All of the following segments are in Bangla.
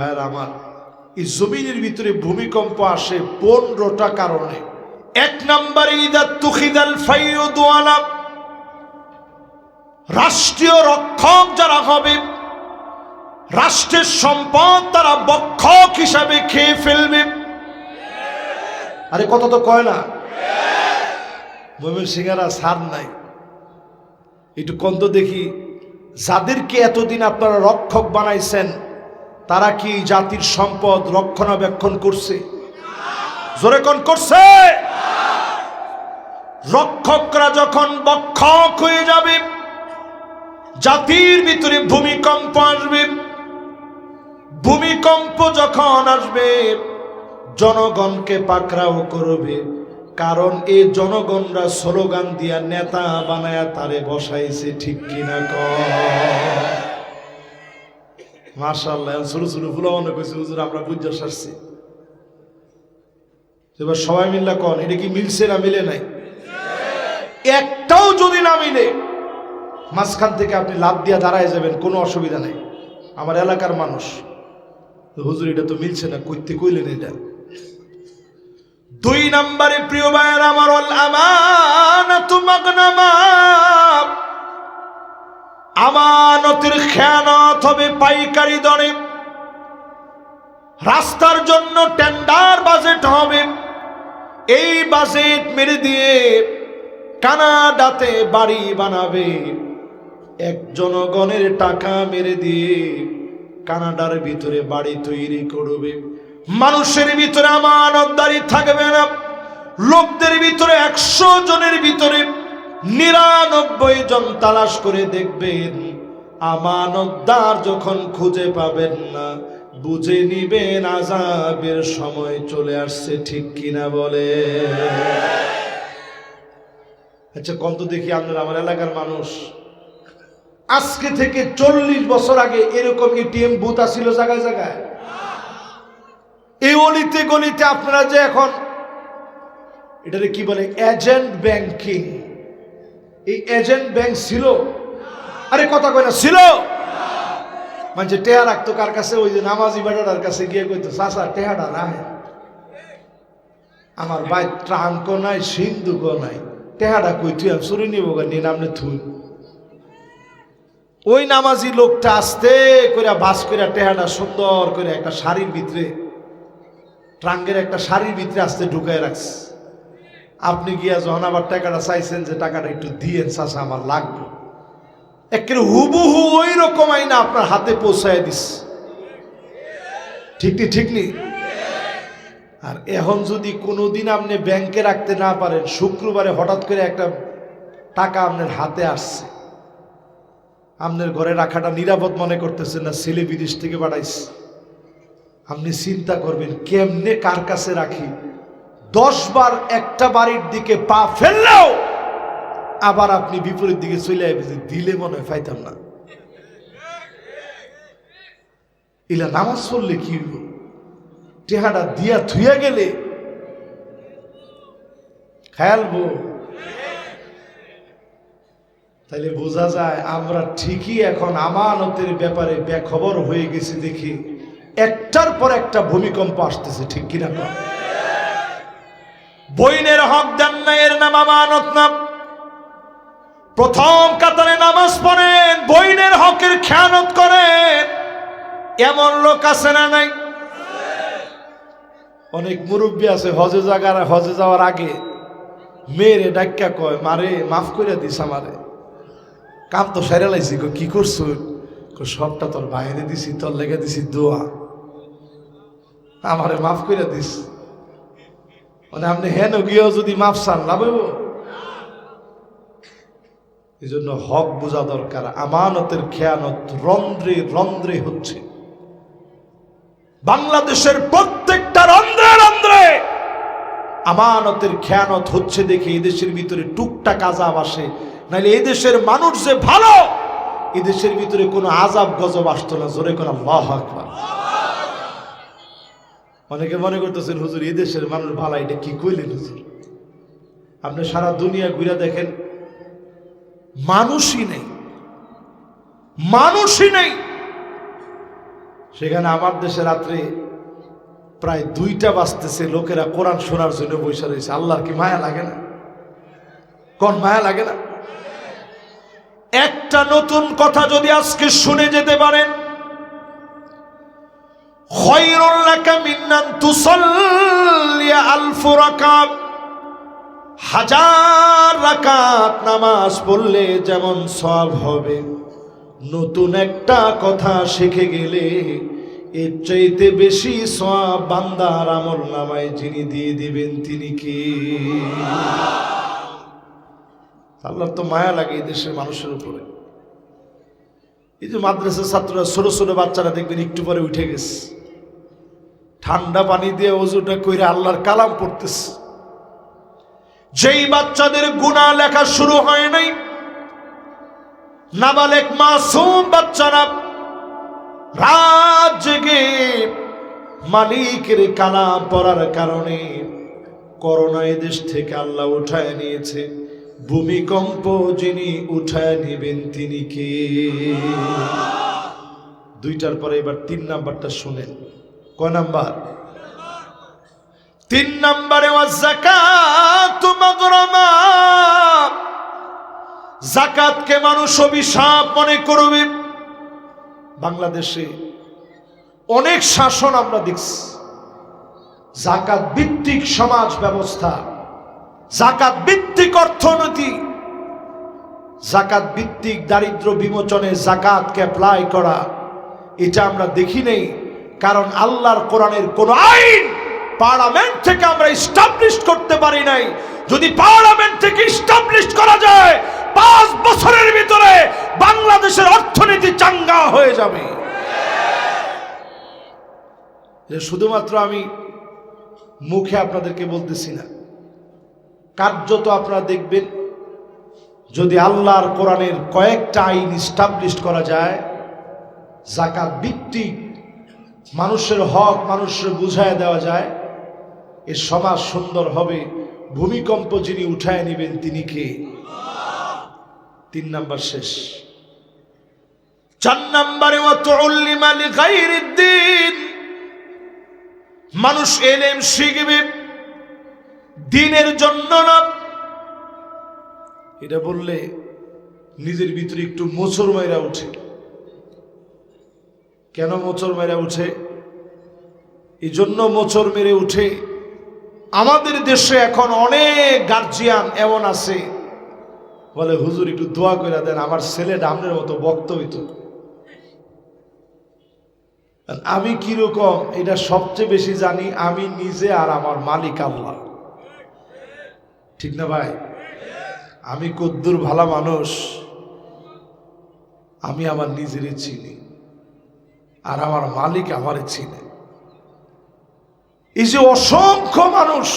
ভাইয়ের আমার, এই জমিনের ভিতরে ভূমিকম্প আসে 15টা কারণে। এক নম্বরে ইদা তুখিদাল ফাইয়ুদু আলা, রাষ্ট্রীয় রক্ষক যারা হবে, রাষ্ট্রের সম্পদ তারা বক্ষক হিসাবে খেয়ে ফেলবে। আরে কথা তো কয় না, ময়মনসিংহেরা সার নাই, একটু কন্ত দেখি। যাদেরকে এতদিন আপনারা রক্ষক বানাইছেন তারা কি জাতির সম্পদ রক্ষণাবেক্ষণ করছে? জোরে কোন করছে? রক্ষকরা যখন বক্ষক হয়ে যাবে, জাতির ভিতরে ভূমিকম্প আসবে। ভূমিকম্প যখন আসবে জনগণকে পাকড়াও করবে, কারণ এই জনগণরা স্লোগান দিয়া নেতা বানায়া তারে বসাইছে। ঠিক কিনা কয়? মাশাআল্লাহ, ছোট ছোট ফুলা মনে করছে হুজুর আমরা বুঝতে সারছি। এবার সবাই মিল্লা কন, এটা কি মিলছে না মিলে নাই? একটাও যদি না মিলে মাঝখান থেকে আপনি লাভ দিয়া দাঁড়ায় যাবেন, কোনো অসুবিধা নাই। আমার এলাকার মানুষ, হুজুর এটা তো মিলছে না, কইতে কইলেন এটা। 2 নম্বরে প্রিয় ভাইয়ের আমার, আল আমানাতু মাগনামা, আমানতের খেয়ানত হবে পাইকারি দরে। রাস্তার জন্য টেন্ডার বাজেট হবে, এই বাজেট মেরে দিয়ে কানাডাতে বাড়ি বানাবে। এক জনগণের টাকা মেরে দিয়ে কানাডার ভিতরে বাড়ি তৈরি করবে। মানুষের ভিতরে আমানতদারি থাকবে না। লোকদের ভিতরে 100 জনের ভিতরে 99 জন তালাশ করে দেখবেন, আমানতদার যখন খুঁজে পাবেন না বুঝে নিবেন আযাবের সময় চলে আসছে। ঠিক কিনা বলে? আচ্ছা কত দেখি আপনারা, আমার এলাকার মানুষ, আজকে থেকে 40 বছর আগে এরকম এটিএম বুথ ছিল জায়গায় জায়গায়? এই অলিতে গলিতে আপনারা যে এখন এটারে কি বলে, এজেন্ট ব্যাংকিং, এই এজেন্ট ব্যাংক ছিল? আরে কথা কয় না, ছিল? মানে টেহা রাখতো কার কাছে? ওই যে নামাজি বেটার কাছে গিয়ে কইতো, চাচা টেহাটা রাখে, আমার ভাই ট্রাঙ্কও নাই সিন্ধুকও নাই, টেহাটা কই তুই চুরি নিব নিয়ে নামনে থুই। ওই নামাজি লোকটা আস্তে করে বাস করে টেহাটা সুন্দর করে একটা শাড়ির ভিতরে, ট্রাঙ্কের একটা শাড়ির ভিতরে আস্তে ঢুকায় রাখছে। আপনি গিয়া যখন আবার টাকাটা চাইছেন যে টাকাটা একটু দিয়েন চাচা আমার লাগবে, একেবারে হুবহু ওই রকম আইনা আপনার হাতে পৌঁছায় দিস। ঠিক নি? ঠিক নি? আর এখন যদি কোনোদিন আপনি ব্যাংকে রাখতে না পারেন, শুক্রবারে হঠাৎ করে একটা টাকা আপনার হাতে আসছে, আপনার ঘরে রাখাটা নিরাপদ মনে করতেছেন না, ছেলে বিদেশ থেকে পাঠাইছে, আপনি চিন্তা করবেন কেমনে কার কাছে রাখি। 10 বার একটা বাড়ির দিকে পা ফেললেও আবার আপনি বিপরীত দিকে চলে আসবেন, দিলে মনে হয় পাইতাম না। ইলা নামাজ পড়লে কি হইব? টেহাটা দিয়া থুইয়া গেলে খেয়ালবো। তাইলে বোঝা যায় আমরা ঠিকই এখন আমানতের ব্যাপারে বেখবর হয়ে গেছি। দেখি একটার পর একটা ভূমিকম্প আসতেছে। ঠিক কিনা? বইনের হক দেন না, এর নাম আমানত না। প্রথম কাতারে নামাজ পড়েন, বইনের হকের খেয়ানত করেন, এমন লোক আছে না নাই? অনেক মুরব্বী আছে হজে যাওয়ার আগে মেয়েরে ডাক্কা কয়, মারে মাফ করে দিস, আমারে কাম তো সেরে লাইছি, কি করছো? সবটা তোর বাইরে দিছি, তোর লেগে দিছি দোয়া, আমারে মাফ করে দিস। মানে আপনি হেন গিয়েও যদি মাফ চান লাভ হইব? এই জন্য হক বোঝা দরকার। আমানতের খেয়ানত রন্ধ্রে রন্ধ্রে হচ্ছে। বাংলাদেশের প্রত্যেকটা রন্ধ্রে রন্ধ্রে আমানতের খেয়ানত হচ্ছে দেখে এই দেশের ভিতরে টুকটাক আযাব আসে। নাইলে এই দেশের মানুষ যে ভালো, এই দেশের ভিতরে কোনো আযাব গজব আসতো না। জোরে কোন আল্লাহু আকবার। অনেকে মনে করতেছেন হুজুর এই দেশের মানুষ ভালো, এটা কি কইলেন হুজুর? আপনি সারা দুনিয়া ঘুরে দেখেন, মানুষই নেই, মানুষই নেই। সেখানে আমার দেশে রাত্রে প্রায় 2টা বাজতেছে, লোকেরা কোরআন শোনার জন্য বসে রয়েছে। আল্লাহর কি মায়া লাগে না? কোন মায়া লাগে না? একটা নতুন কথা যদি আজকে শুনে যেতে পারেন, খায়রুল লাকা মিন আন তুসাল্লি আলফ রাকাত, 1000 রাকাত নামাজ পড়লে যেমন সওয়াব হবে, নতুন একটা কথা শিখে গেলে এর চাইতে বেশি সওয়াব বান্দার আমল নামায় যিনি দিয়ে দিবেন তিনি কে? আল্লাহর তো মায়া লাগে এই দেশের মানুষের উপরে। এই যে মাদ্রাসার ছাত্ররা, ছোট ছোট বাচ্চারা দেখবেন একটু পরে উঠে গেছে, ঠান্ডা পানি দিয়ে ওযুটা কইরা আল্লাহর কালাম পড়তেছে। যেই বাচ্চাদের গুনাহ লেখা শুরু হয় নাই, নাবালেক মাসুম বাচ্চারা রাত জেগে মালিকের কালাম পড়ার কারণে করোনা এদেশ থেকে আল্লাহ উঠায় নিয়েছে। ভূমিকম্প যিনি উঠায় নেবেন তিনি কে? 2টার পরে এবার 3 নাম্বারটা শুনেন। কয় নাম্বার? 3 নাম্বারে ওয়াযাকাতু মাগরামা, যাকাতকে মানুষ অভিশাপ মনে করবে। বাংলাদেশে অনেক শাসন আমরা দেখছি, যাকাত ভিত্তিক সমাজ ব্যবস্থা, যাকাত ভিত্তিক অর্থনীতি, যাকাত ভিত্তিক দারিদ্র বিমোচনে যাকাতকে অ্যাপ্লাই করা, এটা আমরা দেখি নেই। কারণ আল্লাহর কোরআনের কোন আইন পার্লামেন্ট থেকে আমরা এস্টাবলিশ করতে পারি নাই। যদি পার্লামেন্ট থেকে এস্টাবলিশ করা যায়, 5 বছরের ভিতরে বাংলাদেশের অর্থনীতি চাঙ্গা হয়ে যাবে। শুধুমাত্র আমি মুখে আপনাদেরকে বলতেছি না, কার্যত আপনারা দেখবেন যদি আল্লাহর কোরআনের কয়েকটা আইন এস্টাবলিশ করা যায়, যাকাত ভিত্তিক মানুষের হক মানুষের বুঝায় দেওয়া যায়, এ সমাজ সুন্দর হবে। ভূমিকম্প যিনি উঠায় নেবেন তিনি কে? 3 নাম্বার শেষ। 4 নাম্বারে ওয়াতুল্লিমা লিগাইরিদ্দিন, মানুষ ইলম শিখবে দ্বীনের জন্য না। এটা বললে নিজের ভিতরে একটু মোচড় মাইরা উঠে। কেন মোচড় মেরে উঠে? এই জন্য মোচড় মেরে উঠে, আমাদের দেশে এখন অনেক গার্জিয়ান এমন আছে বলে, হুজুর একটু দোয়া করে দেন, আমার ছেলেটা আপনার মতো বক্তা হইতো। আমি কিরকম এটা সবচেয়ে বেশি জানি আমি নিজে, আর আমার মালিক আল্লাহ। ঠিক না ভাই? আমি কদ্দুর ভালো মানুষ আমি আমার নিজেরই চিনি, আর আমার মালিক আমারে চিনে। এই যে অসংখ্য মানুষ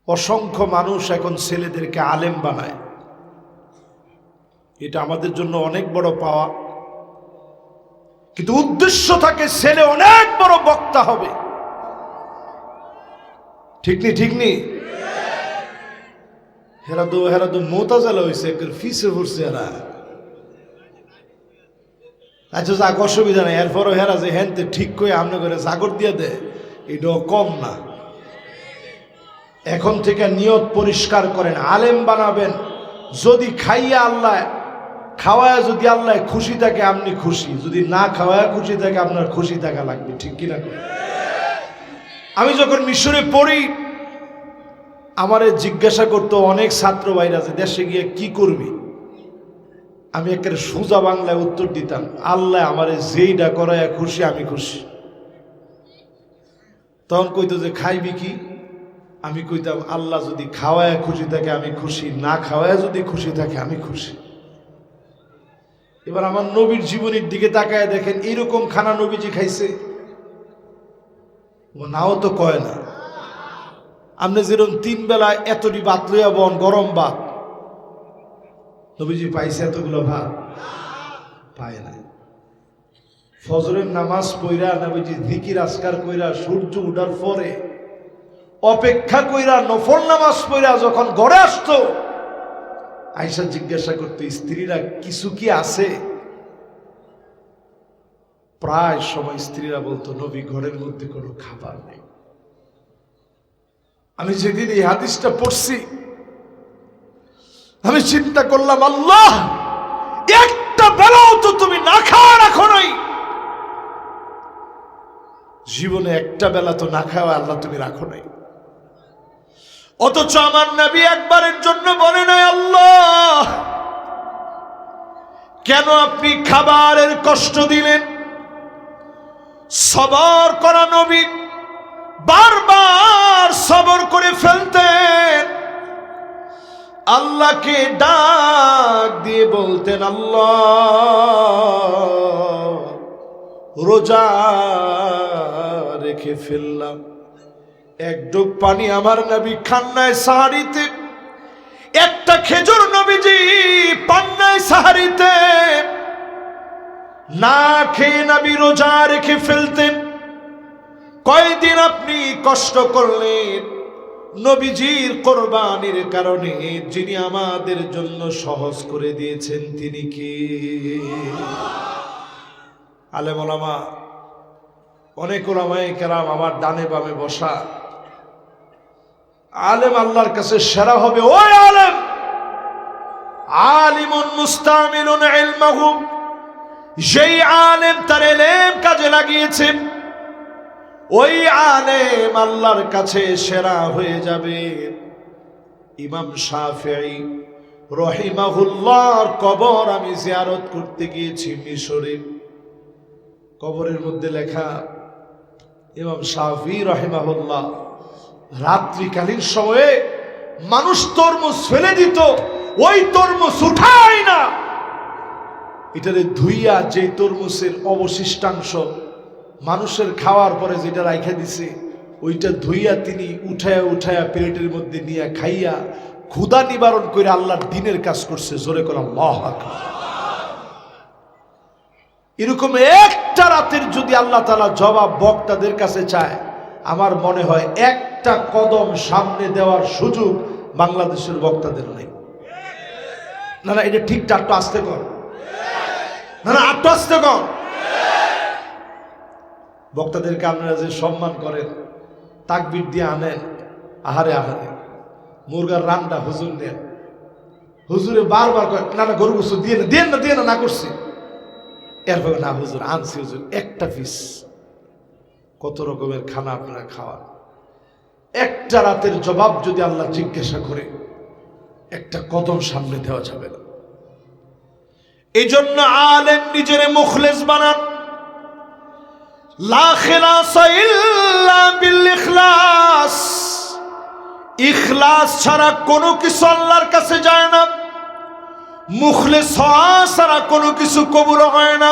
অসংখ্য মানুষ এখন ছেলেদেরকে আলেম বানায়, এটা আমাদের জন্য অনেক বড় পাওয়া। কিন্তু উদ্দেশ্য থাকে ছেলে অনেক বড় বক্তা হবে। ঠিক নি? ঠিক নি? হেরা তো মোতাজালা হয়েছে, ফিসে পড়ছে এরা। আচ্ছা যাক, অসুবিধা নেই। এরপরও হেরা যে হ্যানতে ঠিক করে আমনে করে জাগর দিয়ে দেয়, এটাও কম না। এখন থেকে নিয়ত পরিষ্কার করেন, আলেম বানাবেন। যদি খাইয়া আল্লাহ খাওয়ায়, যদি আল্লাহ খুশি থাকে আপনি খুশি, যদি না খাওয়ায় খুশি থাকে আপনার খুশি থাকা লাগবে। ঠিক কিনা? আমি যখন মিশরে পড়ি, আমারে জিজ্ঞাসা করতো অনেক ছাত্র ভাইরা যে দেশে গিয়ে কি করবি। আমি একেবারে সোজা বাংলায় উত্তর দিতাম, আল্লাহ আমারে যেইটা করায় খুশি আমি খুশি। তখন কইতো যে খাইবি কি? আমি কইতাম আল্লাহ যদি খাওয়ায় খুশি থাকে আমি খুশি, না খাওয়ায় যদি খুশি থাকে আমি খুশি। এবার আমার নবীর জীবনের দিকে তাকায় দেখেন, এইরকম খানা নবীজি খাইছে? ও নাও তো কয় না। আপনি যেরকম 3 বেলা এতটি ভাত লইয়া বন, গরম ভাত, নবীজি পাইছে এতগুলো ভাত? পায় না। ফজরের নামাজ পড়া নবীজি জিকির আজকার কইরা সূর্য উঠার পরে অপেক্ষা কইরা নফল নামাজ পড়া যখন ঘরে আসতো, আয়েশা জিজ্ঞাসা করতো, স্ত্রীরা কিছু কি আছে? প্রায় সময় স্ত্রীরা বলতো, নবী ঘরের মধ্যে কোনো খাবার নেই। আমি যেদিন এই হাদিসটা পড়ছি, আমি চিন্তা করলাম, আল্লাহ, একটা বেলাও তো তুমি না খাওয়া রাখো নাই। জীবনে একটা বেলা তো না খাওয়া আল্লাহ তুমি রাখো নাই। অথচ আমার নবী একবারের জন্য বলে নাই, আল্লাহ কেন আপনি খাবারের কষ্ট দিলেন? সবর করা নবী বারবার সবর করে ফেলতেন, আল্লাহকে ডাক দিয়ে বলতেন, আল্লাহ রোজা রেখে ফেললাম, এক ডোক পানি আমার নবী খান নাই সাহারিতে, একটা খেজুর নবীজি পান নাই সাহারিতে, না খেয়ে নবী রোজা রেখে ফেলতেন। কয়দিন আপনি কষ্ট করলেন? নবীজির কোরবানির কারণে যিনি আমাদের জন্য সহজ করে দিয়েছেন তিনি কি? আলেম ওলামা, অনেক ওলামায়ে কেরাম আমার ডানে বামে বসা। আলেম আল্লাহর কাছে সেরা হবে ওই আলেম, আলিমুন মুস্তামিলুন ইলমাহু, যেই আলেম তার ইলম কাজে লাগিয়েছে, ওই আলেম আল্লাহর কাছে সেরা হয়ে যাবে। ইমাম শাফিঈ রহিমাহুল্লাহর কবর আমি জিয়ারত করতে গিয়েছি মিশরে। কবরের মধ্যে লেখা, ইমাম শাফিঈ রহিমাহুল্লাহ রাত্রিকালীন সময়ে মানুষ তরমুজ ফেলে দিত, ওই তরমুজ উঠায় না, এটারে ধুইয়া যে তরমুজের অবশিষ্টাংশ মানুষের খাওয়ার পরে যেটা রাইখা দিছে, ওইটা ধুইয়া তিনি উঠায়া উঠায়া প্লেটের মধ্যে নিয়ে খাইয়া ক্ষুধা নিবারণ করে আল্লাহর দ্বীনের কাজ করছে। জোরে করে আল্লাহু আকবার। এরকম একটা রাতের যদি আল্লাহ তাআলা জবাব বক্তাদের কাছে চায়, আমার মনে হয় একটা কদম সামনে দেওয়ার সুযোগ বাংলাদেশের বক্তাদের নেই। না না, এটা ঠিক, একটু আস্তে কর, না না একটু আস্তে কর। বক্তাদেরকে আপনারা যে সম্মান করেন, তাকবীর দিয়ে আনেন, আহারে আহারে, মুরগার রান্না হুজুর নেন, হুজুরে বারবার কয়, না না গরু গোশত দিয়ে না, দিয়ে না, দিয়ে না, না করছি। এরপরে না হুজুর আনছি, হুজুর একটা পিস। কত রকমের খানা আপনারা খাওয়ান। একটা রাতের জবাব যদি আল্লাহ জিজ্ঞাসা করে, একটা কদম সামনে দেওয়া যাবে না। এই জন্য আলেম নিজের মুখলেস বানান। লা খিলাসা ইল্লা বিল ইখলাস, ইখলাস ছাড়া কোনো কিছু আল্লাহর কাছে যায় না। মুখলেস হওয়া ছাড়া কোনো কিছু কবুল হয় না।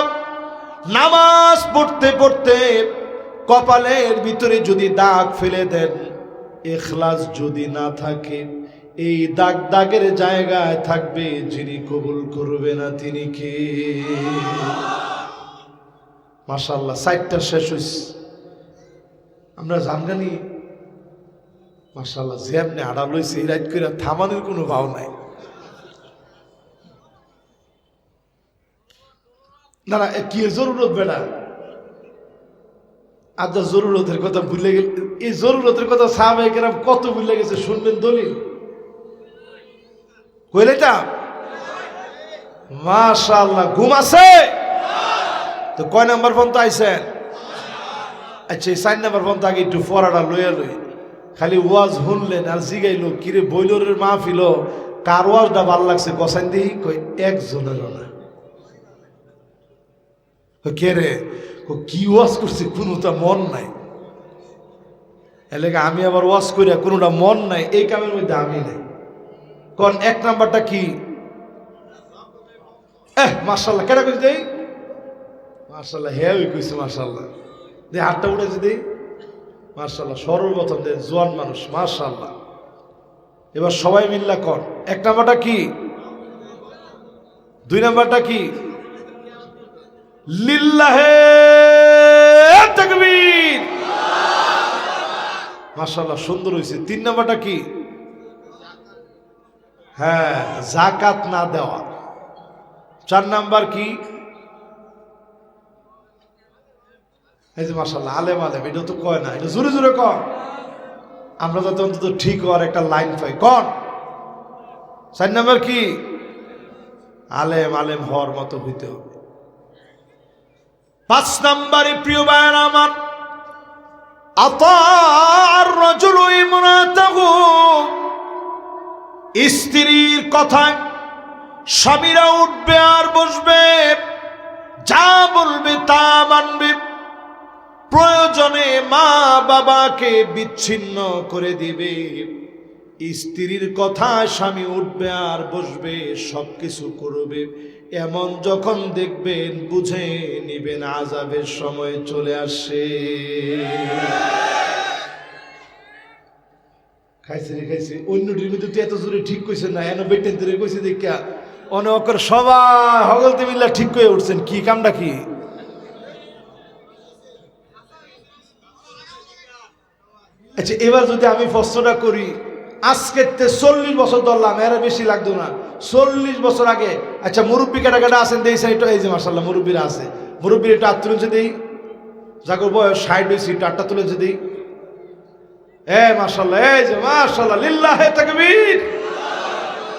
নামাজ পড়তে পড়তে কপালের ভিতরে যদি দাগ ফেলে দেন, ইখলাস যদি না থাকে, এই দাগ দাগের জায়গায় থাকবে যিনি কবুল করবে না তিনি কে? মাশাআল্লাহ, সাইটটা শেষ হইছে, আমরা জানগানি মাশাআল্লাহ যেমনি আড়া লইছে, এই রাত করে থামানোর কোনো ভাও নাই। না না, কি জরুরত বেড়া, আজ জরুরতের কথা ভুলে গেল। এই জরুরতের কথা সাহাবায়ে কেরাম কত ভুলে গেছে, শুনবেন দলিল কইলে তা। মাশাআল্লাহ, ঘুম আছে তো কয় নাম্বার ফোন তো আইছেন? আচ্ছা, এই 4 নাম্বার ফোন তো আগে একটু পড়াটা লইয়া লই। খালি ওয়াজ শুনলেন আর জিগাইলো, কিরে বইলরের মাহফিল, কার ওয়াজটা ভাল লাগছে গসাইন দিই? কই একজনের না। কে রে? কি ওয়াজ করছে, কোনোটা মন নাই। এলাকা আমি আবার ওয়াজ করিয়া কোনোটা মন নাই, এই কামের মধ্যে আমি নাই। কোন 1 নাম্বারটা কি? মাশাআল্লাহ, কেটা কইছে দেই? মাশাআল্লাহ, হ্যাঁ ওই কইছে মাশাআল্লাহ, দে হাতটা উঠেছে দেই। মাশাআল্লাহ, সর্বপ্রথম দে জোয়ান মানুষ, মাশাআল্লাহ। এবার সবাই মিল্লা কর, 1 নাম্বারটা কি? 2 নাম্বারটা কি? লিল্লাহে তাকবীর। মাশাআল্লাহ সুন্দর হয়েছে। 3 নাম্বারটা কি? হ্যাঁ, যাকাত না দেওয়া। 4 নাম্বার কি? এই যে মাশাআল্লাহ আলেম আলেম, এটা তো কয় না, এটা জোরে জোরে কর, আমরা যাতে অন্তত ঠিক হওয়ার একটা লাইন পাই। কর 4 নাম্বার কি? আলেম আলেম হওয়ার মতো হইতে হবে। 5 নাম্বারে প্রিয় ভাইয়ের আমার, আতাআর রাজুলু ইমরাতাহু, স্ত্রীর কথায় স্বামীরা উঠবে আর বসবে, যা বলবে তা মানবে, প্রয়োজনে মা বাবাকে বিচ্ছিন্ন করে দিবে। স্ত্রীর কথা স্বামী উঠবে আর বসবে, সবকিছু করবে। এমন যখন দেখবেন বুঝে নিবেন আযাবের সময় চলে আসে। খাইছে রে খাইছে, অন্য ডিমিতে তুই এত জোরে ঠিক কইছে না, এনে বেটেন ধরে কইছে দেখা অনেক সবাই হগলতে মিল্লা ঠিক করে উঠছেন। কি কামটা কি? আচ্ছা, এবার যদি আমি প্রশ্নটা করি, আজকে 40 বছর ধরলাম, এর বেশি লাগতো না, 40 বছর আগে। আচ্ছা, মুরব্বী কাটা আছেন দেই সাইড, এই যে মাশাআল্লাহ মুরব্বীরা আছে, মুরব্বীর একটু হাত তুলেছে দেই, যাকে বয়স 60 হয়েছে একটু হাতটা তুলেছে দেই। মাশাআল্লাহ, এই যে মাশাআল্লাহ, লিল্লাহে তাকবীর।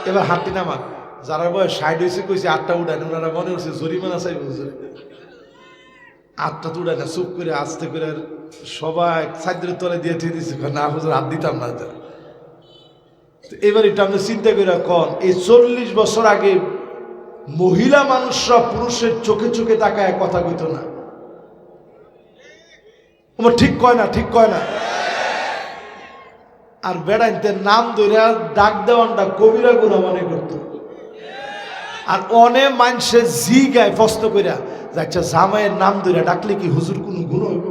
এবার হাতটি নামান, যারা বয়স 60 হয়েছে কইছে আটটা উঠান, ওনারা মনে হচ্ছে জরিমানা চাইবে হুজুর। আটটা তো উঠায় না, চুপ করে আস্তে করে সবাই ছাদের তলে দিয়ে ঠিক দিচ্ছে, না হুজুর হাত দিতাম না। এবার এটা আপনি চিন্তা করে কন, এই 40 বছর আগে মহিলা মানুষরা পুরুষের চোখে চোখে তাকায় কথা কইতো না। তোমার ঠিক কয় না? ঠিক কয় না? আর বেড়াইতে নাম ধরে ডাক দেওয়ানটা কবিরা গুনাহ মনে করতো। আর অনেক মানুষের জি গায় প্রশ্ন কইরা, আচ্ছা জামাইয়ের নাম ধরে ডাকলে কি হুজুর কোনো গুণ হইব?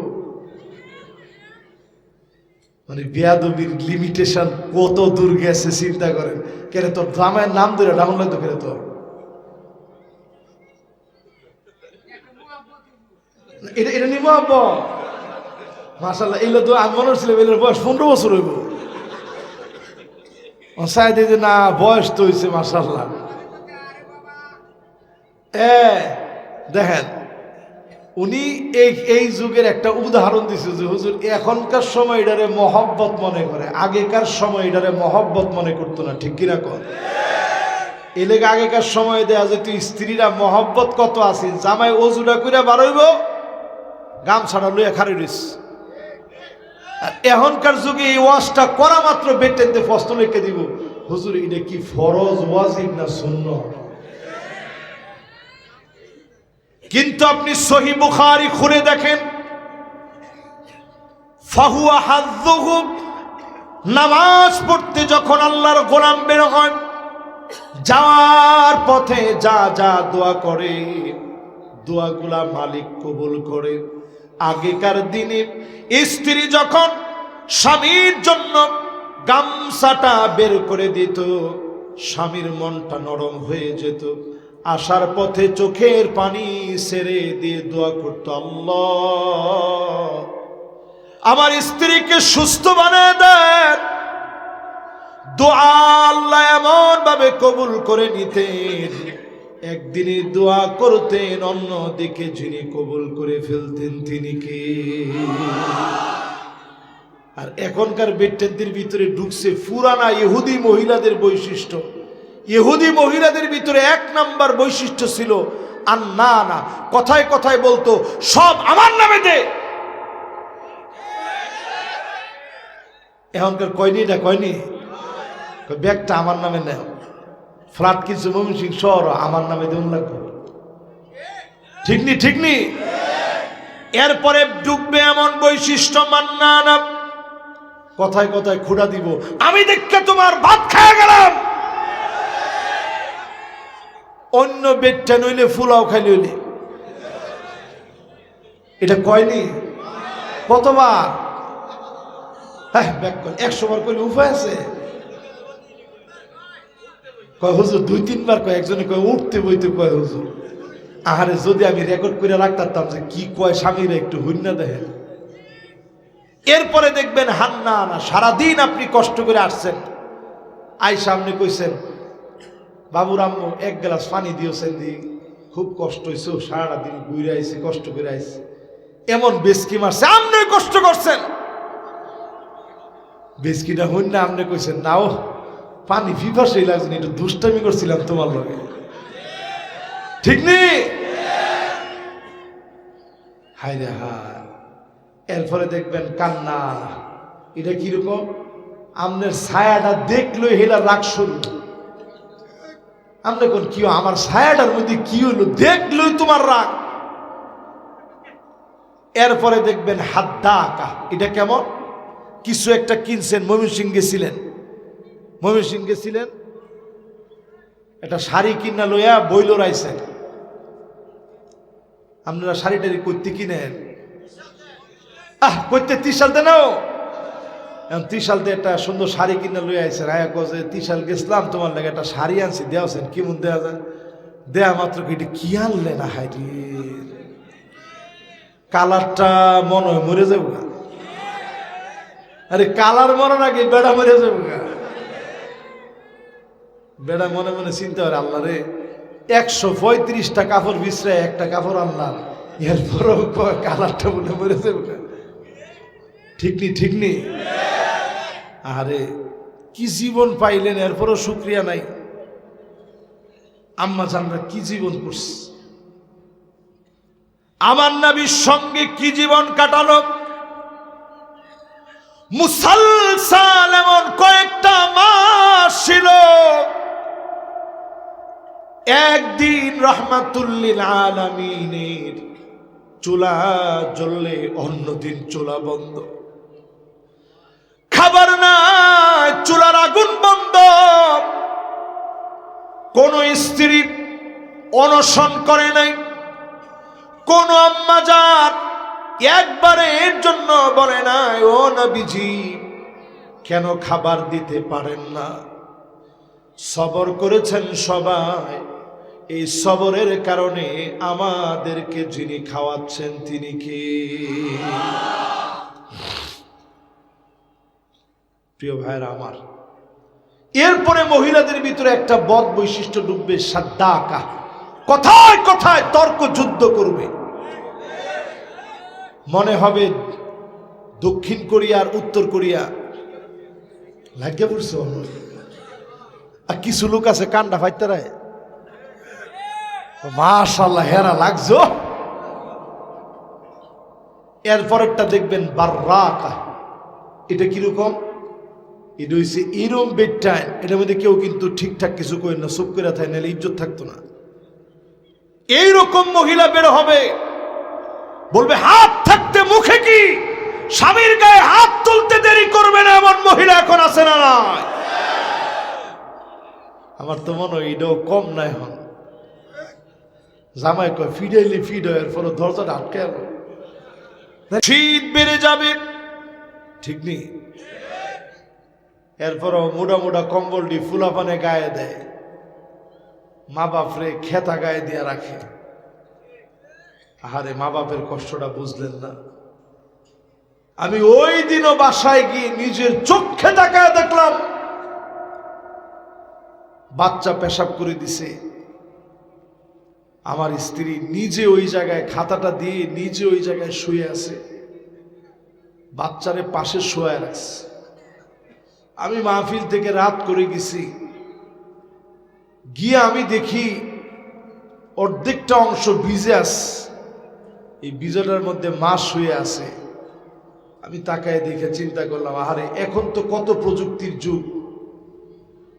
মানে বেয়াদবির লিমিটেশন কত দূর গেছে চিন্তা করেন। কেন তোর জামাইয়ের নাম ধরে ডাকন লাগতো কেন? তোর এটা নিব আব্বা মাশাআল্লাহ, এইগুলো তো আমি মনে হচ্ছিল এগুলোর বয়স 15 বছর হইব। সাইডে যে না, বয়স তো হয়েছে মাশাআল্লাহ। দেখেন, উনি এই যুগের একটা উদাহরণ দিছে যে হুজুর এখনকার সময় এটারে মহব্বত মনে করে, আগেকার সময় এটারে মহব্বত মনে করতো না। ঠিক কিনা কর? এই লেগে আগেকার সময় দেয়া যেত স্ত্রীরা মহব্বত কত আছে, জামাই অজুটা করে বাড়ইব, গামছাড়া লইয়া খারে রইস। আর এখনকার যুগে এই ওয়াজটা করা মাত্র বেটেনতে প্রশ্ন লিখে দিব, হুজুর এটা কি ফরজ ওয়াজিব না সুন্নাত? কিন্তু আপনি সহিহ বুখারী খুলে দেখেন, ফাহুয়া হাযুহু, নামাজ পড়তে যখন আল্লাহর গোলাম বের হয়, যাওয়ার পথে যা যা দোয়া করে, দোয়াগুলা মালিক কবুল করে। আগেকার দিনে স্ত্রী যখন স্বামীর জন্য গামছাটা বের করে দিত, স্বামীর মনটা নরম হয়ে যেত। আসার পথে চোখের পানি ছেড়ে দিয়ে দোয়া করত, আল্লাহ আমার স্ত্রীকে সুস্থ বানিয়ে দেন। দোয়া আল্লাহ এমন ভাবে কবুল করে নিতেন, একদিনে দোয়া করতেন, অন্যদিকে যিনি কবুল করে ফেলতেন তিনি কে? আর এখনকার বেটেনদের ভিতরে ঢুকছে পুরানা ইহুদি মহিলাদের বৈশিষ্ট্য। ইহুদি মহিলাদের ভিতরে 1 নাম্বার বৈশিষ্ট্য ছিল আন্নানা, কথায় কথায় বলতো সব আমার নামে দে। এখনকার কয়নি, এটা কয়নি, ব্যাগটা আমার নামে নেও, ফ্ল্যাট কিছু ময়মনসিংহ শহর আমার নামে দেউন লাগবে। ঠিক নি? ঠিক নি? এরপরে ডুববে এমন বৈশিষ্ট্য মান্নানা, কথায় কথায় খুঁড়া দিব, আমি দেখে তোমার ভাত খায় গেলাম। অন্য বেডটা নইলে ফুলাও খাইলে হইলে, এটা কয়নি? কতবার? হ্যাঁ, 100 বার কইলে উপায় আছে? কয় হুজুর 2-3 বার কয়, একজনে কয় উঠতে বইতে কয় হুজুর। আহারে, যদি আমি রেকর্ড করে রাখতাম যে কি কয় স্বামীরা একটু হুন্না দেখেন। এরপরে দেখবেন হান্নানা, সারাদিন আপনি কষ্ট করে আসছেন, আইসা আপনি কইছেন বাবুর আম্মু এক গ্লাস পানি দিয়েছেন, দি খুব কষ্ট হয়েছে, সারাদিন ঘুরে আইসি, কষ্ট করে আইসি, এমন বেসকি মারছে, আপনি কষ্ট করছেন। বেসকিটা হইন না, আপনি কইছেন নাও পানি ফিফাসেই লাগছে, একটু দুষ্টামি করছিলাম তোমার লগে, ঠিক নেই? হাই রে হায়। এরপরে দেখবেন কান্না, এটা কিরকম, আপনার ছায়াটা দেখলো হেলা রাগ শুরু, আপনি কোন কি আমার ছায়াটার মধ্যে কি হইলো, দেখলোই তোমার রাগ। এরপরে দেখবেন হাদ্দা আঁকা, এটা কেমন, কিছু একটা কিনছেন, ময়মনসিংহ গেছিলেন, ময়মনসিংহ গেছিলেন, একটা শাড়ি কিনা লইয়া বইল রাইছেন, আপনারা শাড়িটারি করতে কিনেন, করতে 30 সালতে নাও, এখন 30 সালতে একটা সুন্দর শাড়ি কিনা লইয়া আইসেন, আয়া কছে 30 সাল গেছিলাম তোমার লাগে একটা শাড়ি আনছি, দেওয়াছেন কেমন দেওয়া যায়, দেয়া মাত্র কি কি আনলে না, হাইরি কালারটা মনে হয় মরে যাবো না, আরে কালার মরার আগে বেড়া মরে যাবো না, বেড়া মনে মনে চিন্তা করে আল্লাহ রে 135টা কাপড় বিছরে একটা কাপড় আনলাম, এরপরও কালারটা বলে মরে যাবো না, ঠিক নি ঠিক নি? আরে কি জীবন পাইলেন, এরপরও শুক্রিয়া নাই। আম্মা জানরা কি জীবন করছে, আমার নবীর সঙ্গে কি জীবন কাটালো, মুসালসাল এমন কয়েকটা মাস ছিল, একদিন রাহমাতুল্লিল আলামিনের চুলা জ্বললে অন্যদিন চুলা বন্ধ, খাবার নাই, চুলার আগুন বন্ধ, কোন স্ত্রী অনশন করে নাই, কোন আম্মা জান একবারে এর জন্য বলে নাই ও নবীজি কেন খাবার দিতে পারেন না, সবর করেছেন সবাই, এই সবরের কারণে আমাদেরকে যিনি খাওয়াচ্ছেন তিনি কে? প্রিয় ভাইরা আমার, এরপরে মহিলাদের ভিতরে একটা বদ বৈশিষ্ট্য ঢুকবে, সাদ্দাকা, কথায় কথায় তর্ক যুদ্ধ করবে, মনে হবে দক্ষিণ কোরিয়া আর উত্তর কোরিয়া লাগে পড়ছে, আর কিছু লোক আছে কান্ডা ফাইতে রায়, মাশাআল্লাহ হেরা লাগছো। এরপরেরটা দেখবেন বাররাকা, এটা কিরকম, এটা হচ্ছে ইরম বেডটাইম, এটার মধ্যে কেউ কিন্তু ঠিকঠাক কিছু করেন না, চুপ করে থাকে, নাহলে ইজ্জত থাকতো না। এইরকম মহিলা বের হবে, বলবে হাত থাকতে মুখে কি, স্বামীর গায়ে হাত তুলতে দেরি করবে না, এমন মহিলা এখন আছে না নাই? আমার তো মনে হয় এটাও কম না এখন, জামাই কয় ফিডাইলে ফিড হয়, এরপর দরজাটা আটকে গেল, শীত বেড়ে যাবে, ঠিক নেই? এরপরও মোটা মোটা কম্বলটি ফুলাপানে গায়ে দেয়, মা বাপরে খেতা গায়ে দিয়ে রাখে। আহারে মা বাপের কষ্টটা বুঝলেন না। আমি ওই দিনও বাসায় গিয়ে নিজের চোখে তাকায় দেখলাম বাচ্চা পেশাব করে দিছে, আমার স্ত্রী নিজে ওই জায়গায় খাতাটা দিয়ে নিজে ওই জায়গায় শুয়ে আছে, বাচ্চারে পাশে শুয়ে রাখছে। আমি মাহফিল থেকে রাত করে গেছি, গিয়ে আমি দেখি অর্ধেকটা অংশ ভিজে আছে, এই ভিজাটার মধ্যে মা শুয়ে আছে। আমি তাকায় দেখে চিন্তা করলাম, আরে এখন তো কত প্রযুক্তির যুগ,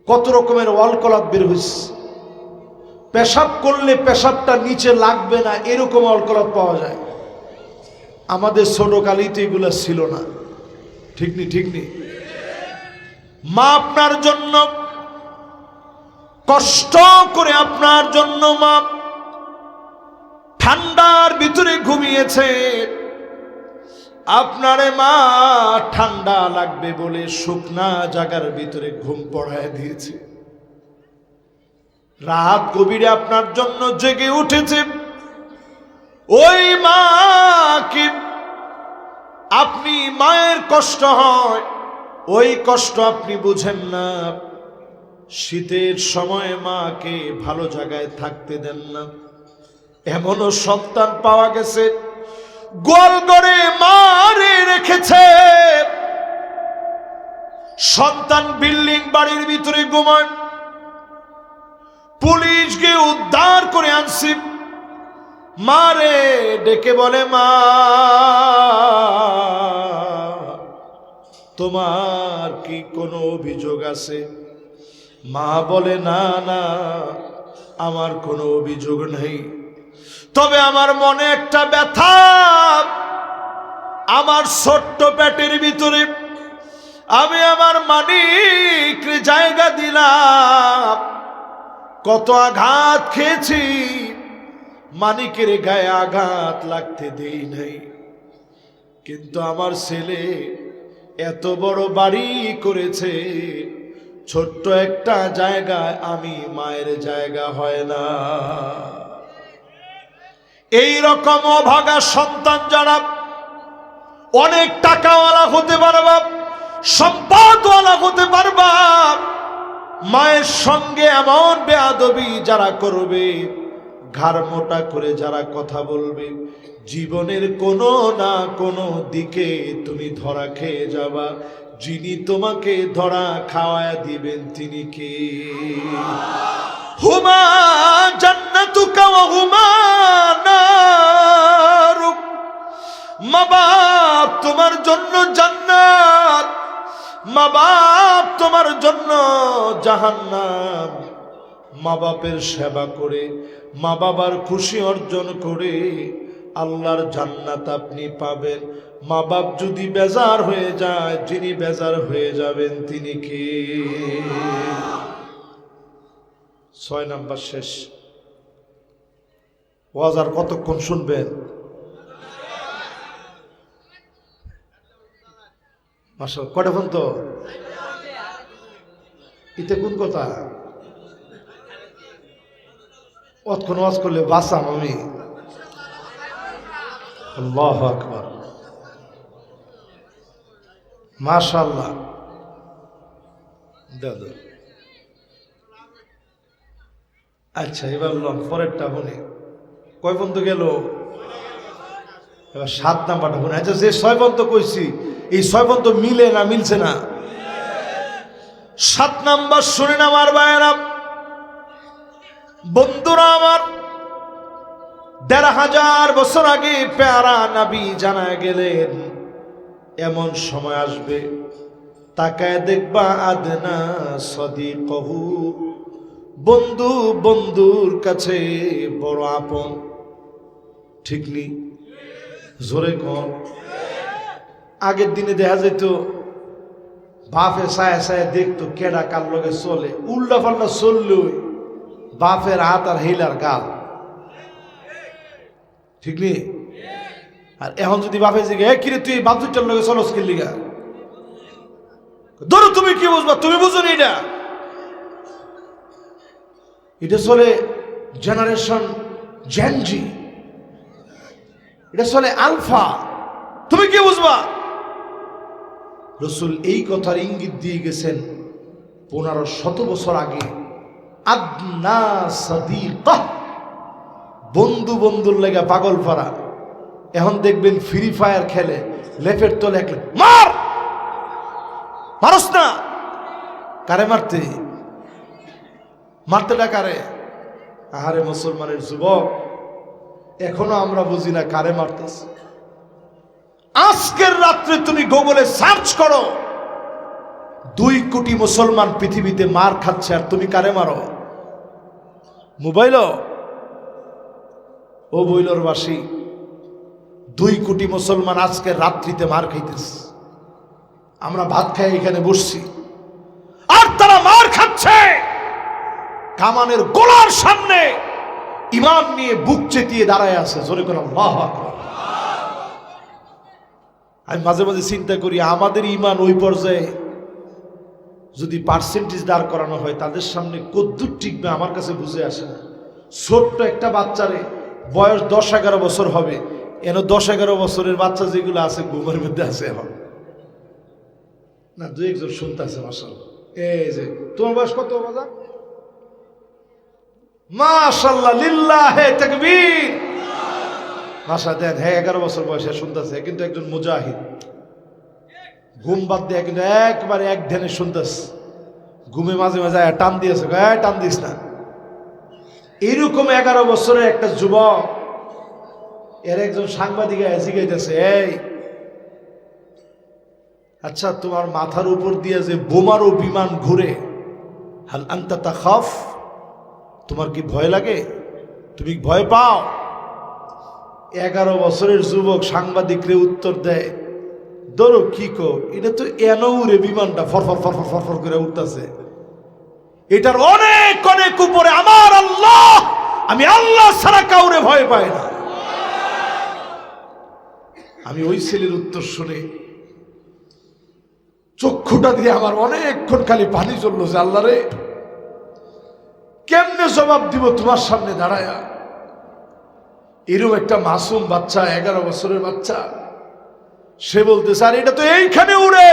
কত রকমের ওয়াল কলাপ বের হয়েছে, পেশাব করলে পেশাবটা নিচে লাগবে না এরকম ওয়াল কলাপ পাওয়া যায়। আমাদের ছোট কালিতে এগুলো ছিল না, ঠিক নি ঠিক নি? মা আপনার জন্য কষ্ট করে, আপনার জন্য মা ঠান্ডার ভিতরে ঘুমিয়েছে, আপনারে মা ঠান্ডা লাগবে বলে শুকনা জায়গার ভিতরে ঘুম পড়ায় দিয়েছে, রাত গভীরে আপনার জন্য জেগে উঠেছে। ওই মা কি আপনি মায়ের কষ্ট হয়, ওই কষ্ট আপনি বুঝেন না। শীতের সময় মাকে ভালো জায়গায় থাকতে দেন না। এমনও সন্তান পাওয়া গেছে গোয়াল ঘরে মারে রেখেছে, সন্তান বিল্ডিং বাড়ির ভিতরে ঘুমায়। পুলিশ গিয়ে উদ্ধার করে আনছি, মারে ডেকে বলে, মা তোমার কি কোনো অভিযোগ আছে? মা বলে, না না, আমার কোনো অভিযোগ নেই, তবে আমার মনে একটা ব্যথা। আমার ছোট্ট পেটের ভিতরে আমি আমার মানিককে জায়গা দিলাম, কত আঘাত খেয়েছি, মানিকের গায়ে আঘাত লাগতে দেই নাই। কিন্তু আমার ছেলে এত বড় বাড়ি করেছে, ছোট্ট একটা জায়গায় আমি মায়ের জায়গা হয় না। এই রকম অভাগা সন্তান যারা অনেক টাকাওয়ালা হতে পারবা, সম্পদওয়ালা হতে পারবা, মায়ের সঙ্গে এমন বেয়াদবি যারা করবে, ঘাড় মোটা করে যারা কথা বলবে, জীবনের কোনো না কোনো দিকে তুমি ধরা খেয়ে যাবা। যিনি তোমাকে ধরা খাওয়ায় দিবেন তিনি কে? হুমা জান্নাতুকা ওয়া হুমা নারুক। মা বাপ তোমার জন্য জান্নাত, মা বাপ তোমার জন্য জাহান্নাম। মা বাপের সেবা করে, মা বাবার খুশি অর্জন করে আল্লাহর জান্নাত আপনি পাবেন। মা বাপ যদি বেজার হয়ে যায়, যিনি বেজার হয়ে যাবেন তিনি কে? 6 নাম্বার শেষ। ওয়াজ আর কতক্ষণ শুনবেন? মাশাআল্লাহ, কয়টা ফোন তো? এটা কোন কথা? অতক্ষণ ওয়াজ করলে বাঁচাম আমি। আল্লাহু আকবার, মাশাআল্লাহ। দাদা আচ্ছা, এবার পরেরটা শুনে কয় পর্যন্ত গেল? এবার 7 নাম্বারটা শুনে। আচ্ছা, যে 6 পর্যন্ত কইছি, এই 6 পর্যন্ত মিলে না মিলছে না? 7 নাম্বার শুনেন আমার ভাইয়েরা, বন্ধুরা আমার। 1500 বছর আগে প্যারা নবী জানা গেলেন, এমন সময় আসবে তাকায় দেখবা আদনা সদিকহু, বন্ধু বন্ধুর কাছে বড় আপন। ঠিক নি? জোরে কর। আগের দিনে দেখা যেত বাপে সায়া সায়া দেখতো কেডা কার লগে চলে, উল্টা পাল্টা চললেও বাপের হাত আর হেলার গাল। ঠিক নি? আর এখন যদি বাপে জিগে, কিরে তুই বাপ দুটার লগে চলস কি লিগা? ধরো তুমি কি বুঝবা? তুমি বুঝো নি? এটা চলে জেনারেশন জেনজি, এটা চলে আলফা। তুমি কি বুঝবা? রসুল এই কথার ইঙ্গিত দিয়ে গেছেন 1500 বছর আগে। আদনা সাদিকা, বন্ধু বন্ধুর লেগে পাগল পারা। এখন দেখবেন ফ্রি ফায়ার খেলে, লেফের তলে এক মার, মারস না। কারে মারতে? মারতেটা কারে? আহারে মুসলমানের যুবক, এখনো আমরা বুঝি না কারে মারতেছে। আজকের রাত্রে তুমি গুগলে সার্চ করো, 2 কোটি মুসলমান পৃথিবীতে মার খাচ্ছে, আর তুমি কারে মারো? মোবাইল ও বইলর বাসী, 2 কোটি মুসলমান আজকের রাত্রিতে মার খাইতেছে। আমরা ভাত খাই এখানে বসছি, আর তারা মার খাচ্ছে কামানের গোলার সামনে, ইমান নিয়ে বুক চেতিয়ে দাঁড়ায় আছে। জোরে করে আল্লাহু আকবার। আমি মাঝে মাঝে চিন্তা করি, আমাদের ইমান ওই পর্যায়ে যদি পার্সেন্টেজ দাঁড় করানো হয়, তাদের সামনে কদ্দূর টিকবে আমার কাছে বুঝে আসে না। ছোট্ট একটা বাচ্চারে বয়স 10-11 বছর হবে, এন 10-11 বছরের বাচ্চা যেগুলো আছে ঘুমের মধ্যে আছে এখন না, 2-1 জন শুনতে আছে মাশাআল্লাহ। এই যে তোমার বয়স কত বাবা? মাশাআল্লাহ, লিল্লাহে তাকবীর। মাশা দেন, হ্যাঁ 11 বছর বয়সে শুনতেছে, কিন্তু একজন মুজাহিদ, ঘুম বাদ দিয়ে কিন্তু একবারে এক ধ্যানে শুনতেছে। ঘুমে মাঝে মাঝে টান দিয়েছে, টান দিস না। এইরকম 11 বছরের একটা যুবক, এর একজন সাংবাদিক জিজ্ঞাসা, এই আচ্ছা তোমার মাথার উপর দিয়ে যে বোমারও বিমান ঘুরে, হাল আনতা তাখাফ, তোমার কি ভয় লাগে? তুমি ভয় পাও? 11 বছরের যুবক সাংবাদিকরে উত্তর দেয়, ধরো কি কো, এটা তো এন উড়ে বিমানটা ফরফর ফরফর ফরফর করে উঠতেছে, এটার অনেক অনেক উপরে আমার আল্লাহ, আমি আল্লাহ ছাড়া কাউরে ভয় পাই না। আমি ওই ছেলের উত্তর শুনে চক্ষুটা দিয়ে আমার অনেকক্ষণ খালি পানি চললো যে আল্লাহ রে, কেমনে জবাব দিব তোমার সামনে দাঁড়ায়া। এরকম একটা মাসুম বাচ্চা, 11 বছরের বাচ্চা, সে বলতেছে আর এটা তো এইখানে উড়ে,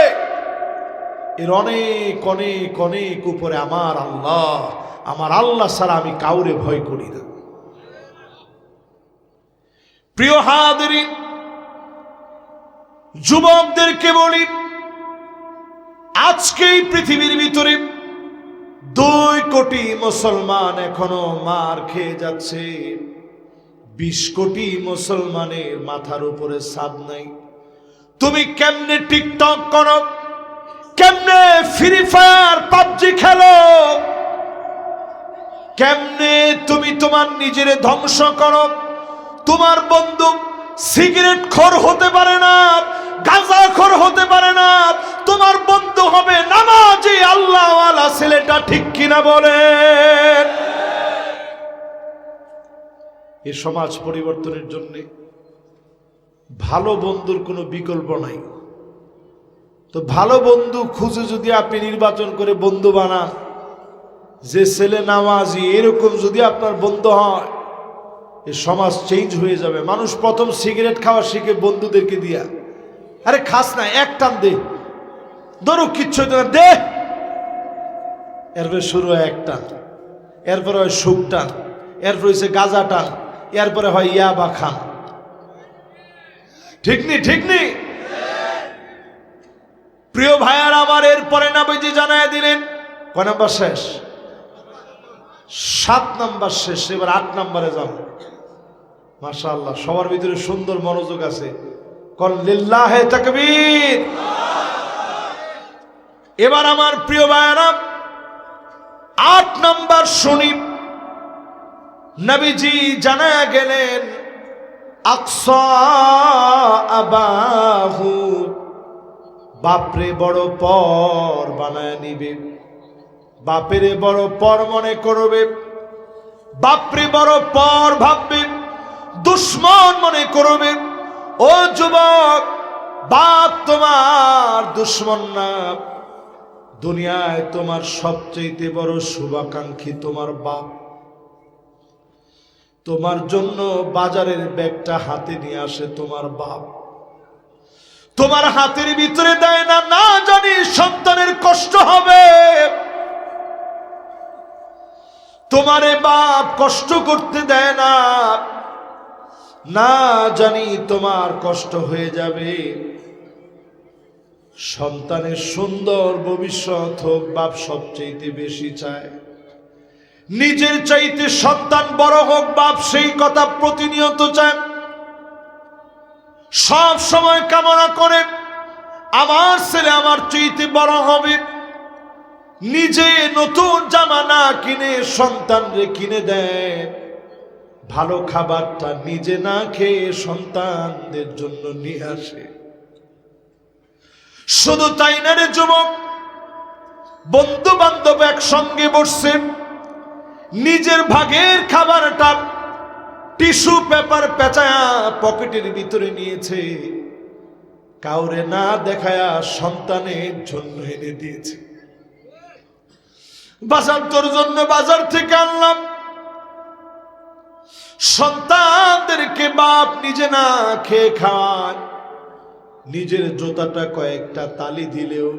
এর অনেক অনেক অনেক উপরে আমার আল্লাহ, আমার আল্লাহ ছাড়া আমি কাউরে ভয় করি না। প্রিয় হাদিরিন, যুবকদেরকে বলি, আজকে এই পৃথিবীর ভিতরে 2 কোটি মুসলমান এখনো মার খেয়ে যাচ্ছে। 20 কোটি মুসলমানের মাথার উপরে ছাদ নাই। তুমি কেমনে টিকটক করো, কেমনে ফ্রি ফায়ার পাবজি খেলো, কেমনে তুমি তোমার নিজের ধ্বংস করো। তোমার বন্ধু সিগারেট খোর হতে পারে না, গাঁজা খোর হতে পারে না, তোমার বন্ধু হবে নামাজি আল্লাহওয়ালা ছেলেটা, ঠিক কিনা বলেন? এই সমাজ পরিবর্তনের জন্য ভালো বন্ধুর কোনো বিকল্প নাই। তো ভালো বন্ধু খুঁজে যদি আপনি নির্বাচন করে বন্ধু বানান, যে ছেলে নামাজি এরকম যদি আপনার বন্ধু হয়, এই সমাজ চেঞ্জ হয়ে যাবে। মানুষ প্রথম সিগারেট খাওয়া শিখে বন্ধুদেরকে দিয়া, আরে খাস না, এক টান দে, ধরো কিচ্ছু হইতে না, দে। এরপরে শুরু হয় এক টান, এরপরে হয় সুখ টান, এরপরে হয়েছে গাঁজা টান, এরপরে হয় ইয়াবা খান। ঠিক নি? ঠিক নি? প্রিয় ভাইয়ার আমার, এরপরে নবীজি জানায় দিলেন, কয় নাম্বার শেষ? 7 নাম্বার শেষ। এবার 8 নাম্বারে যাব। মাশাআল্লাহ, সবার ভিতরে সুন্দর মনোযোগ আছে। কল লিল্লাহে তাকবীর। এবার আমার প্রিয় ভাইয়ারা, 8 নাম্বার শুনি। নবীজি জানায় গেলেন, আকসা আবাহু, বাপরে বড় পর বানায় নিবে, বাপেরে বড় পর মনে করবে, বাপরে বড় পর ভাববে, দুশ্মন মনে করবে। ও যুবক, বাপ তোমার দুশ্মন না, দুনিয়ায় তোমার সবচেয়ে বড় শুভাকাঙ্ক্ষী তোমার বাপ। তোমার জন্য বাজারের ব্যাগটা হাতে নিয়ে আসে তোমার বাপ, তোমার হাতের ভিতরে দেয় না, না জানি সন্তানের কষ্ট হবে। তোমারে বাপ কষ্ট করতে দেয় না, না জানি তোমার কষ্ট হয়ে যাবে। সন্তানের সুন্দর ভবিষ্যৎ হোক, বাপ সবচেয়ে বেশি চায়। নিজের চাইতে সন্তান বড় হোক, বাপ সেই কথা প্রতিনিয়ত চায়, সব সময় কামনা করে আমার ছেলে আমার চাইতে বড় হবে। নিজে নতুন জামা না কিনে সন্তানরে কিনে দেয়, ভালো খাবারটা নিজে না খেয়ে সন্তানদের জন্য নিয়ে আসে। শুধু তাই না রে যুবক, বন্ধু বান্ধব একসঙ্গে বসছে, নিজের ভাগের খাবারটা টিস্যু পেপার পেঁচায়া পকেটের ভিতরে নিয়েছে, কাউরে না দেখায়া সন্তানের জন্য এনে দিয়েছে। বাজার তোর জন্য বাজার থেকে আনলাম, সন্তান সন্তানদেরকে বাপ নিজে না খেয়ে খাওয়ায়, নিজের জুতাটা কয়েকটা তালি দিলেও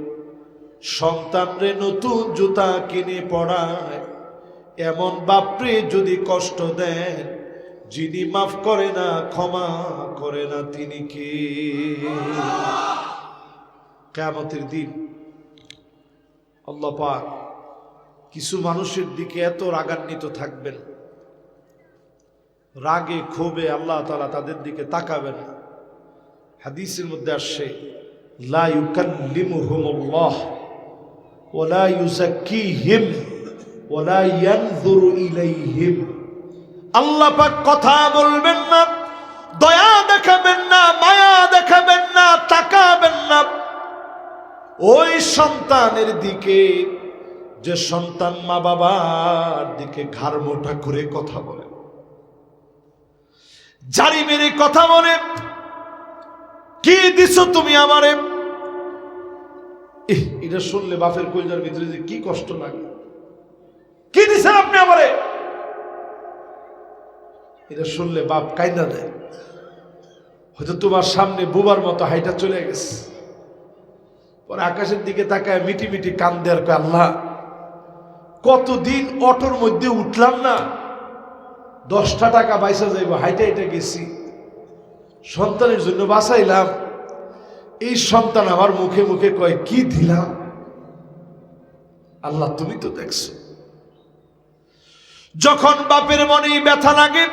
সন্তানরে নতুন জুতা কিনে পড়ায়, এমন বাপরে যদি কষ্ট দেন, যিনি মাফ করে না ক্ষমা করে না তিনি কে? কিয়ামতের দিন আল্লাহ পাক কিছু মানুষের দিকে এত রাগান্বিত থাকবেন, রাগে ক্ষোভে আল্লাহ তাআলা তাদের দিকে তাকাবেন। হাদিসের মধ্যে আসছে, লা ইউকাল্লিমুহুমুল্লাহ ওয়া লা ইউযাক্কিহিম ওয়া লা ইয়ানযুরু ইলাইহিম। আল্লাহ পাক কথা বলবেন না, দয়া দেখাবেন না, মায়া দেখাবেন না, তাকাবেন না ওই সন্তানের দিকে যে সন্তান মা বাবার দিকে ঘাড় মোটা করে কথা বলে, জারি মেরে কথা বলে, কি দিছো তুমি আমারে। এটা শুনলে বাপের কলিজার ভিতরে যে কি কষ্ট লাগে, কি দিছেন আপনি আমারে, এটা শুনলে বাপ কাইন্দা দেয়। হয়তো তোমার সামনে বুবার মতো হাইটা চলে গেছে, পরে আকাশের দিকে তাকায় মিটি মিটি কান্দে আর কয়, আল্লাহ কতদিন অটোর মধ্যে উঠলাম না, 10টা টাকা বাইসা যাইব, হাইটা হাইটা গেছি, সন্তানের জন্য বাঁচাইলাম, এই সন্তান আমার মুখে মুখে কয় কি দিলাম। আল্লাহ তুমি তো দেখছো। যখন বাপের মনে ব্যথা লাগে,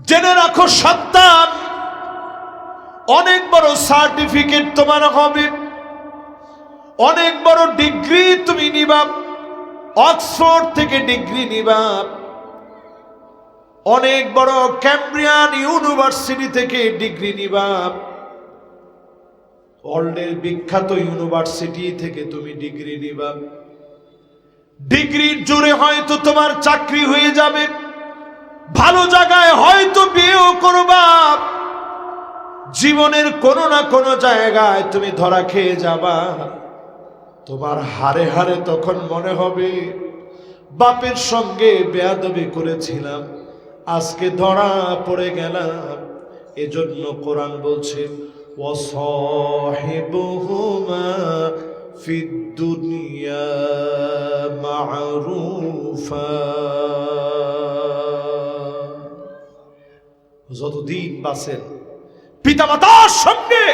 জেনে রাখো সন্তান অনেক বড় সার্টিফিকেট তোমার হবে, অনেক বড় ডিগ্রি তুমি নিবা, অক্সফোর্ড থেকে ডিগ্রি নিবা, অনেক বড় ক্যামব্রিয়ান ইউনিভার্সিটি থেকে ডিগ্রি নিবা, ওয়ার্ল্ডের বিখ্যাত ইউনিভার্সিটি থেকে তুমি ডিগ্রি নিবা। ডিগ্রির জোরে হয়তো তোমার চাকরি হয়ে যাবে, ভালো জায়গায় হয়তো বিয়েও করবা, জীবনের কোনো না কোনো জায়গায় তুমি ধরা খেয়ে যাবা। তোমার হারে হারে তখন মনে হবে বাপের সঙ্গে বেয়াদবি করেছিলাম, আজকে ধরা পড়ে গেলাম। এজন্য কোরআন বলছে, ওয়াসাহিবুহুমা ফিদ দুনিয়া মা'রুফা। যতদিন বাঁচেন পিতামাতার সঙ্গে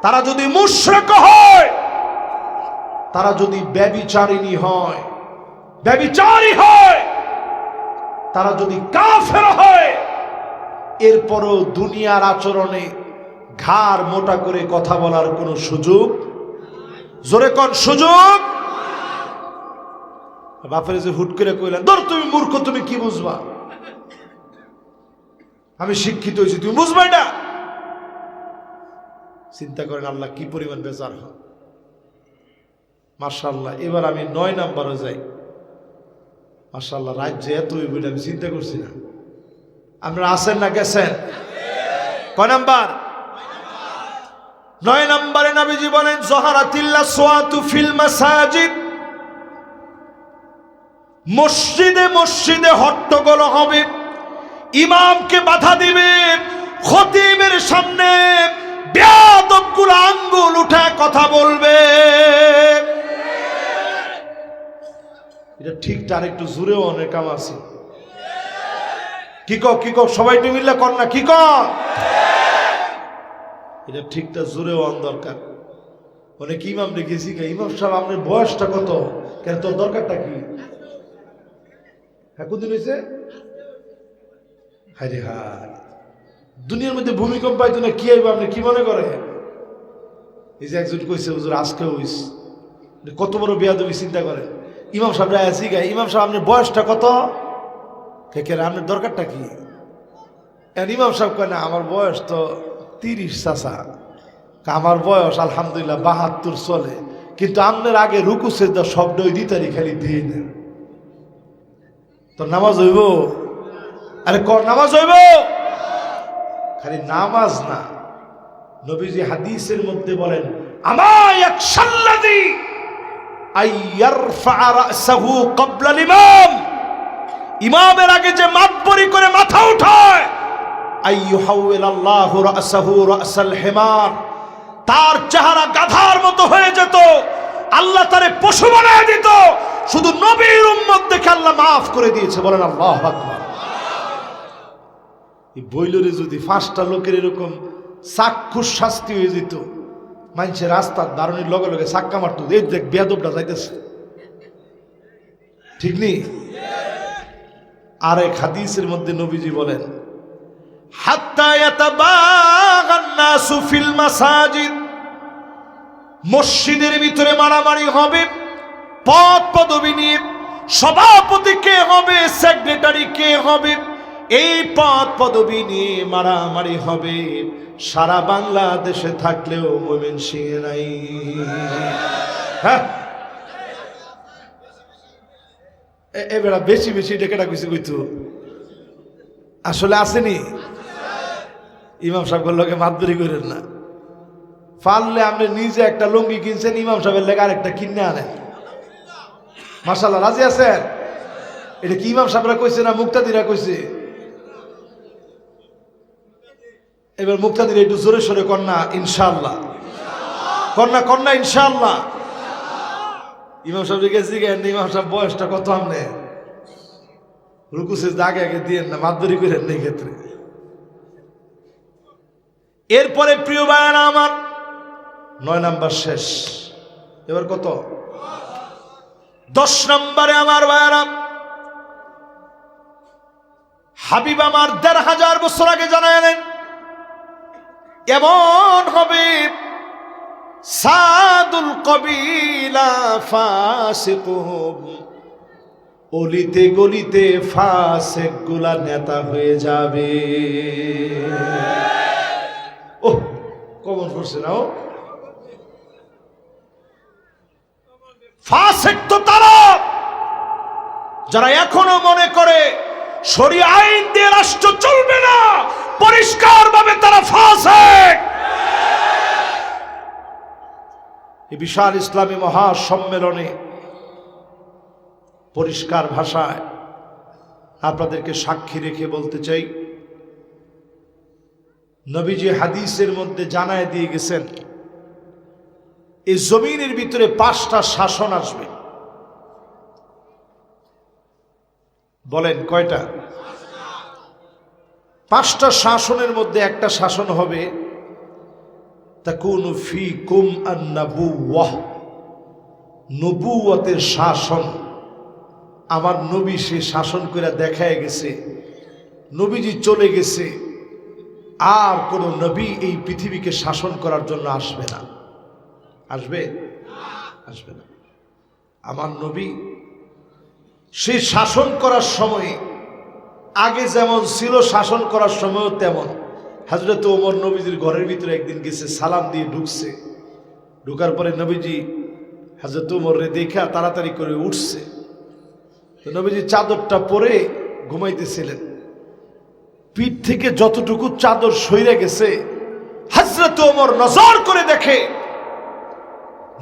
তারা যদি মুশরিক হয়, তারা যদি ব্যভিচারিণী হয়, ব্যভিচারী হয়, তারা যদি কাফের হয়, এরপরও দুনিয়ার আচরণে ঘাড় মোটা করে কথা বলার কোনো সুযোগ, জোরে কোন সুযোগ? বাপের যে হুট করে কইলেন, ধর তুমি মূর্খ, তুমি কি বুঝবা, আমি শিক্ষিত হয়েছি, তুমি বুঝবা এটা? চিন্তা করেন আল্লাহ কি পরিমাণ বেজার হয়। মাশাআল্লাহ, এবার আমি 9 নাম্বারে যাই। মাশাআল্লাহ, রাজ্যে এত বইটা আমি চিন্তা করছি না। আপনারা আছেন না গেছেন? কয় নাম্বার? 9 নম্বরে নবীজি বলেন, জহারাতিল্লাহ সোয়াতু ফিল মাসাজিদ। মসজিদে মসজিদে হট্টগোল হবে, ইমামকে বাধা দিবে, খতিবের সামনে বেয়াদবগুলো আঙ্গুল উঠায় কথা বলবে। এটা ঠিকটা আর একটু জোরেও অনেক কাম আছে। কি কো সবাই একটু মিললে কর না, কি কর? এটা ঠিকটা জোরেও আন দরকার। অনেক ইমাম দেখেছি, ইমাম সাহেব আপনার বয়সটা কত, কেন তোর দরকারটা কি? হ্যাঁ, কোনদিন হয়েছে? হায় হায়, দুনিয়ার মধ্যে ভূমিকম্প পাইতো না, কি আইব আপনি কি মনে করে? এই যে একজন কইছে হুজুর আজকে হইস, কত বড় বেয়াদবি চিন্তা করে। ইমাম সাহেবরা আছি গাই, ইমাম সাহেব আপনার বয়সটা কত, কে আপনার দরকারটা কি? ইমাম সাহেব কয় না, আমার বয়স তো 30 চাচা, আমার বয়স আলহামদুলিল্লাহ 72 চলে, কিন্তু আপনার আগে রুকু সেজদা শব্দই দিতারি খালি দিয়ে নেন। তো নামাজ হইব? আরে কর, নামাজ হইব? খালি নামাজ না, নবীজি হাদিসের মধ্যে বলেন, ইমামের আগে যে মাতবরি করে মাথা উঠায়, আইয়ুহাউইলাল্লাহু রাসাহু রাসাল হিমার, তার চেহারা গাধার মতো হয়ে যেত, আল্লাহ তারে পশু বানায় দিত। শুধু নবীর উম্মত দেখে আল্লাহ মাফ করে দিয়েছে। বলেন আল্লাহু আকবার। এই বইলরে যদি 5টা লোকের এরকম চাক্ষুষ শাস্তি হয়ে যেত, মানুষের রাস্তার দারুণের লগে লগে চাক্কা মারত, এই দেখ বেয়াদবটা যাইতেছে, ঠিক নেই? আর এক হাদিসের মধ্যে নবীজি বলেন, হাত্তা ইয়াতাবাগান নাসু ফিল মাসাজিদ, মসজিদের ভিতরে মারামারি হবে, পদ পদবি নিয়ে, সভাপতি কে হবে, সেক্রেটারি কে হবে, এই পদ পদবি নিয়ে মারামারি হবে। সারা বাংলাদেশে থাকলেও ময়মনসিংহে নাই। হ্যাঁ, এবার বেশি বেশি ডেকেটা কিছু কইতো আসলে আসেনি। ইমাম সাহেবের লোকে মাতবরি করেন না, পারলে আপনি নিজে একটা লুঙ্গি কিনছেন, ইমাম সাহেবের লেগে আরেকটা কিনে আনেন। মাশাআল্লাহ, রাজি আছেন? এটা কি ইমাম সাহেবরা কইছে না মুক্তাদিরা কইছে? এবার মুক্তাদিরা একটু জোরে সরে কন্যা ইনশাআল্লাহ, কন্যা কন্যা ইনশাআল্লাহ। ইমাম সাহেব গেছি কেন? ইমাম সাহেব বয়সটা কত? আমনে রুকুসে আগে আগে দিয়েন না, মাতবরি করেন না এই ক্ষেত্রে। এরপরে প্রিয় ভাইরা আমার, 9 নাম্বার শেষ, এবার কত? 10 নম্বরে আমার ভাইরা, হাবিব আমার 1500 বছর আগে জানালেন এমন হবে, সাদুল কবিলা ফাসিকুহুম, অলিতে গলিতে ফাসিক গুলা নেতা হয়ে যাবে। ও কমন করছে না? ও ফাসিক তো তারা যারা এখনো মনে করে শরীয়ত আইন দিয়ে রাষ্ট্র চলবে না, পরিষ্কার ভাবে তারা ফাসিক। এই বিশাল ইসলামী মহাসম্মেলনে পরিষ্কার ভাষায় আপনাদেরকে সাক্ষী রেখে বলতে চাই, নবীজি হাদিসের মধ্যে জানায় দিয়ে গেছেন এই জমিনের ভিতরে 5টা শাসন আসবে। বলেন কয়টা? 5টা শাসনের মধ্যে একটা শাসন হবে তাকুনু ফীকুম আন-নাবুওয়াহ, নবুয়তের শাসন। আমার নবী সে শাসন করে দেখায় গেছে, নবীজি চলে গেছে, আর কোন নবী এই পৃথিবীকে শাসন করার জন্য আসবে না। আসবে? আসবে না। আমার নবী সে শাসন করার সময় আগে যেমন ছিল, শাসন করার সময়ও তেমন। হযরত ওমর নবীজির ঘরের ভিতরে একদিন গেছে, সালাম দিয়ে ঢুকছে, ঢুকার পরে নবীজি হযরত ওমরে দেখা তাড়াতাড়ি করে উঠছে। তো নবীজি চাদরটা পরে ঘুমাইতেছিলেন, পিঠ থেকে যতটুকু চাদর সইরে গেছে, হযরত ওমর নজর করে দেখে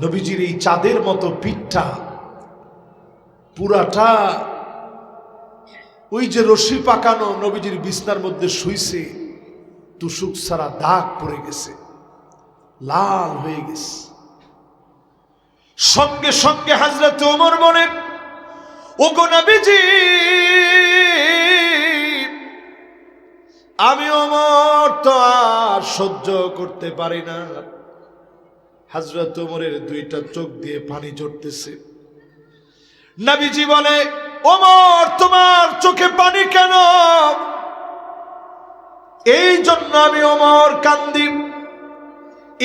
নবীজির এই চাঁদের মতো পিঠটা পুরাটা ওই যে রশি পাকানো নবীজির বিছনার মধ্যে শুইছে, তুসুক সারা দাগ পড়ে গেছে, লাল হয়ে গেছে। সঙ্গে সঙ্গে হযরত ওমর বলে, ওগো নবীজি, আমি ওমর তো আর সহ্য করতে পারি না। হযরত ওমরের 2টা চোখ দিয়ে পানি ঝরতেছে। নবীজি বলে, ওমর তোমার চোখে পানি কেন? এই জন্য আমি ওমর কান্দি,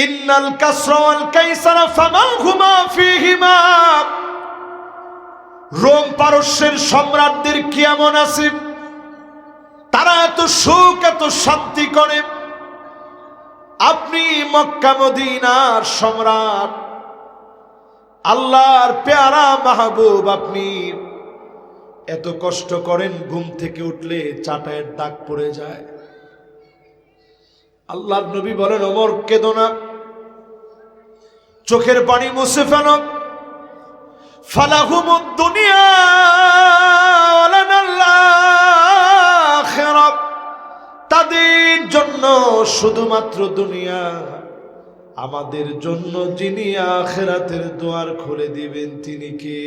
ইন্নাল কাসরা ওয়াল কাইসারা ফামা হুমা ফীহিমা, রোম পারস্যের সম্রাটদের কি এমন আছে তারা এত সুখ এত শান্তি করে? আপনি মক্কা মদিনার সম্রাট, আল্লাহর পেয়ারা মাহবুব, আপনি এত কষ্ট করেন, ঘুম থেকে উঠলে চাটায়ের দাগ পড়ে যায়। আল্লাহর নবী বলেন, ওমর কেঁদো না, চোখের পানি মুছে ফেলো। ফালাহুমুদ দুনিয়া ওয়ালানাল শুধুমাত্র দুনিয়া, আমাদের জন্য যিনি আখিরাতের দুয়ার খুলে দিবেন তিনি কে?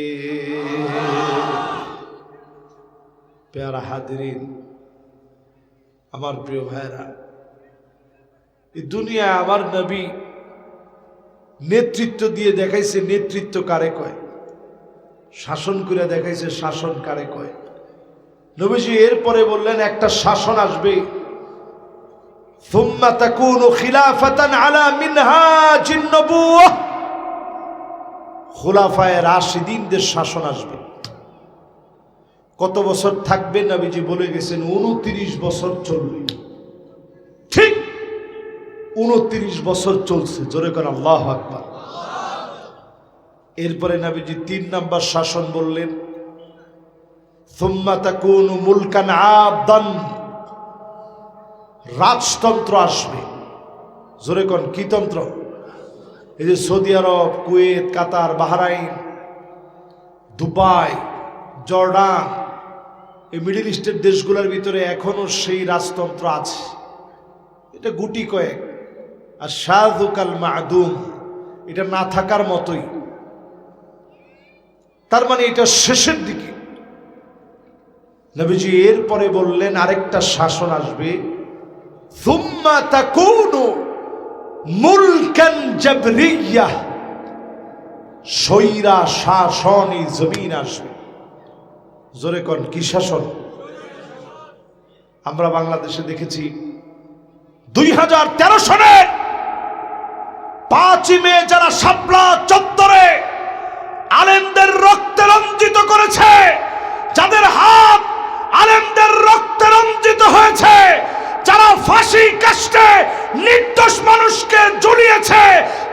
প্যারা হাজিরিন, আমার প্রিয় ভাইরা, এই দুনিয়ায় আমার নবী নেতৃত্ব দিয়ে দেখাইছে নেতৃত্ব কারে কয়, শাসন করে দেখাইছে শাসন কারে কয়। নবীজি এরপরে বললেন একটা শাসন আসবে, সুম্মা তাকুনু খিলাফাতান আলা মিনহাজিন নবুওয়াহ, খুলাফায়ে রাশিদিনদের শাসন আসবে। কত বছর থাকবে? নবীজি বলে গেছেন 29 বছর চলবে। ঠিক 29 বছর চলছে, জোরে করে আল্লাহু আকবার। এরপরে নবীজি 3 নাম্বার শাসন বললেন, সুম্মা তাকুনু মুলকান আবদান, রাজতন্ত্র আসবে। জোরে কোন কি তন্ত্র? এই যে সৌদি আরব, কুয়েত, কাতার, বাহরাইন, দুবাই, জর্ডান, এই মিডল ইস্টের দেশগুলোর ভিতরে এখনো সেই রাজতন্ত্র আছে। এটা গুটি কয়েক, আর শাযুকাল মাদুম, এটা না থাকার মতোই। তার মানে এটা শেষের দিকে। নবীজি এরপরে বললেন আরেকটা শাসন আসবে, সুম্মা তাকুনু মুলকান জাবরিয়্যাহ, স্বৈরা শাসনী জমিন আসবে। জোরে কোন কি শাসন? আমরা বাংলাদেশে দেখেছি 2013 সনে 5 মে যারা শাপলা চত্বরে আলেমদের রক্তে রঞ্জিত করেছে, যাদের হাত আলেমদের রক্তে রঞ্জিত হয়েছে, যারা ফাঁসি কাস্টে নির্দোষ মানুষকে ঝুলিয়েছে,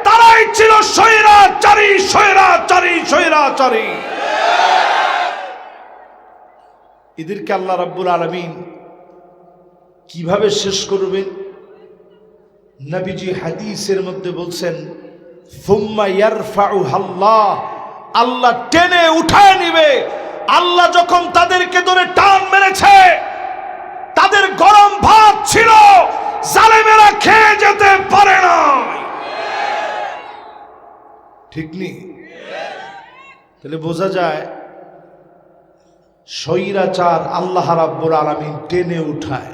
তারাই ছিল স্বৈরাচারী, স্বৈরাচারী, স্বৈরাচারী। এদেরকে আল্লাহ রাব্বুল আলামিন কিভাবে শেষ করবেন? নবীজি হাদিসের মধ্যে বলছেন, সুম্মা ইয়ারফাউহাল্লাহ, আল্লাহ টেনে উঠায় নিবে। আল্লাহ যখন তাদেরকে ধরে টান মেরেছে, তাদের গরম ভাত ছিল, জালেমেরা খেয়ে যেতে পারে না। ঠিক নেই? তাহলে বোঝা যায় স্বৈরাচার আল্লাহ রাব্বুল আলামিন টেনে উঠায়।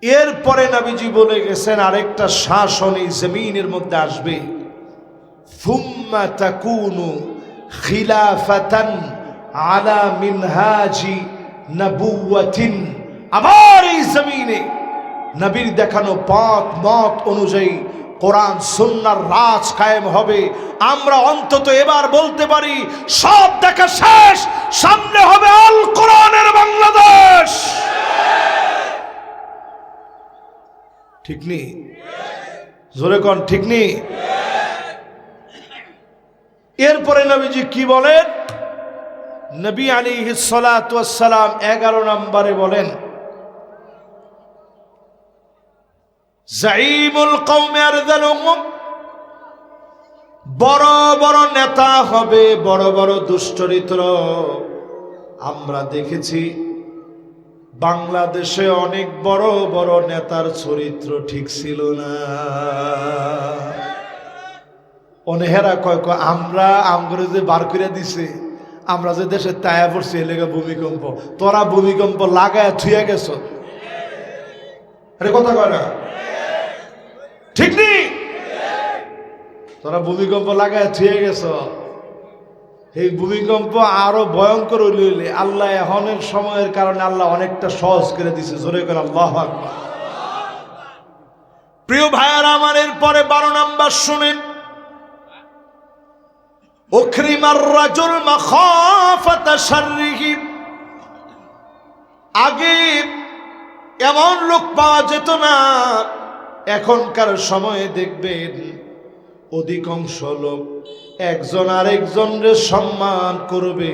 এরপরে নবীজি বলে গেছেন আরেকটা শাসন এই জমিনের মধ্যে আসবে, সুম্মা তাকুনু খিলাফাতান আলা মিনহাজি নবুওয়াতিন, আবার এই জমিনে নবীর দেখানো পথ মত অনুযায়ী কোরআন সুন্নাহর রাজ কায়েম হবে। আমরা অন্তত এবার বলতে পারি সব দেখা শেষ, সামনে হবে আল কোরআনের বাংলাদেশ। ঠিক নেই? জোরে কোন ঠিক নেই? এরপরে নবীজি কি বলেন? নবী আলাইহিস সালাতু ওয়াস সালাম 11 নম্বরে বলেন, জাইমুল কওমি আরযালুহুম, বড় বড় নেতা হবে, বড় বড় দুশ্চরিত্র। আমরা দেখেছি বাংলাদেশে অনেক বড় বড় নেতার চরিত্র ঠিক ছিল না। অনেহেরা কয় আমরা আমগরে যে বার করে দিছে, আমরা যে দেশে তায়া পড়ছি এলাকা ভূমিকম্প, তোরা ভূমিকম্প লাগায় থুয়ে গেছ। আরে কথা কয় না? ঠিক নেই? তোরা ভূমিকম্প লাগায় থুয়ে গেছ। এই ভূমিকম্প আরো ভয়ঙ্কর হইলে আল্লাহ এখনের সময়ের কারণে আল্লাহ অনেকটা সহজ করে দিছে। জোরে করে আল্লাহু আকবার। প্রিয় ভাইয়ারা আমার, এরপরে 12 নাম্বার শুনেন, উকরিমার রাজুল মাখাফাতা শাররিহি, আগে এমন লোক পাওয়া যেত না, এখনকার সময়ে দেখবেন অধিকাংশ লোক একজন আরেকজনকে সম্মান করবে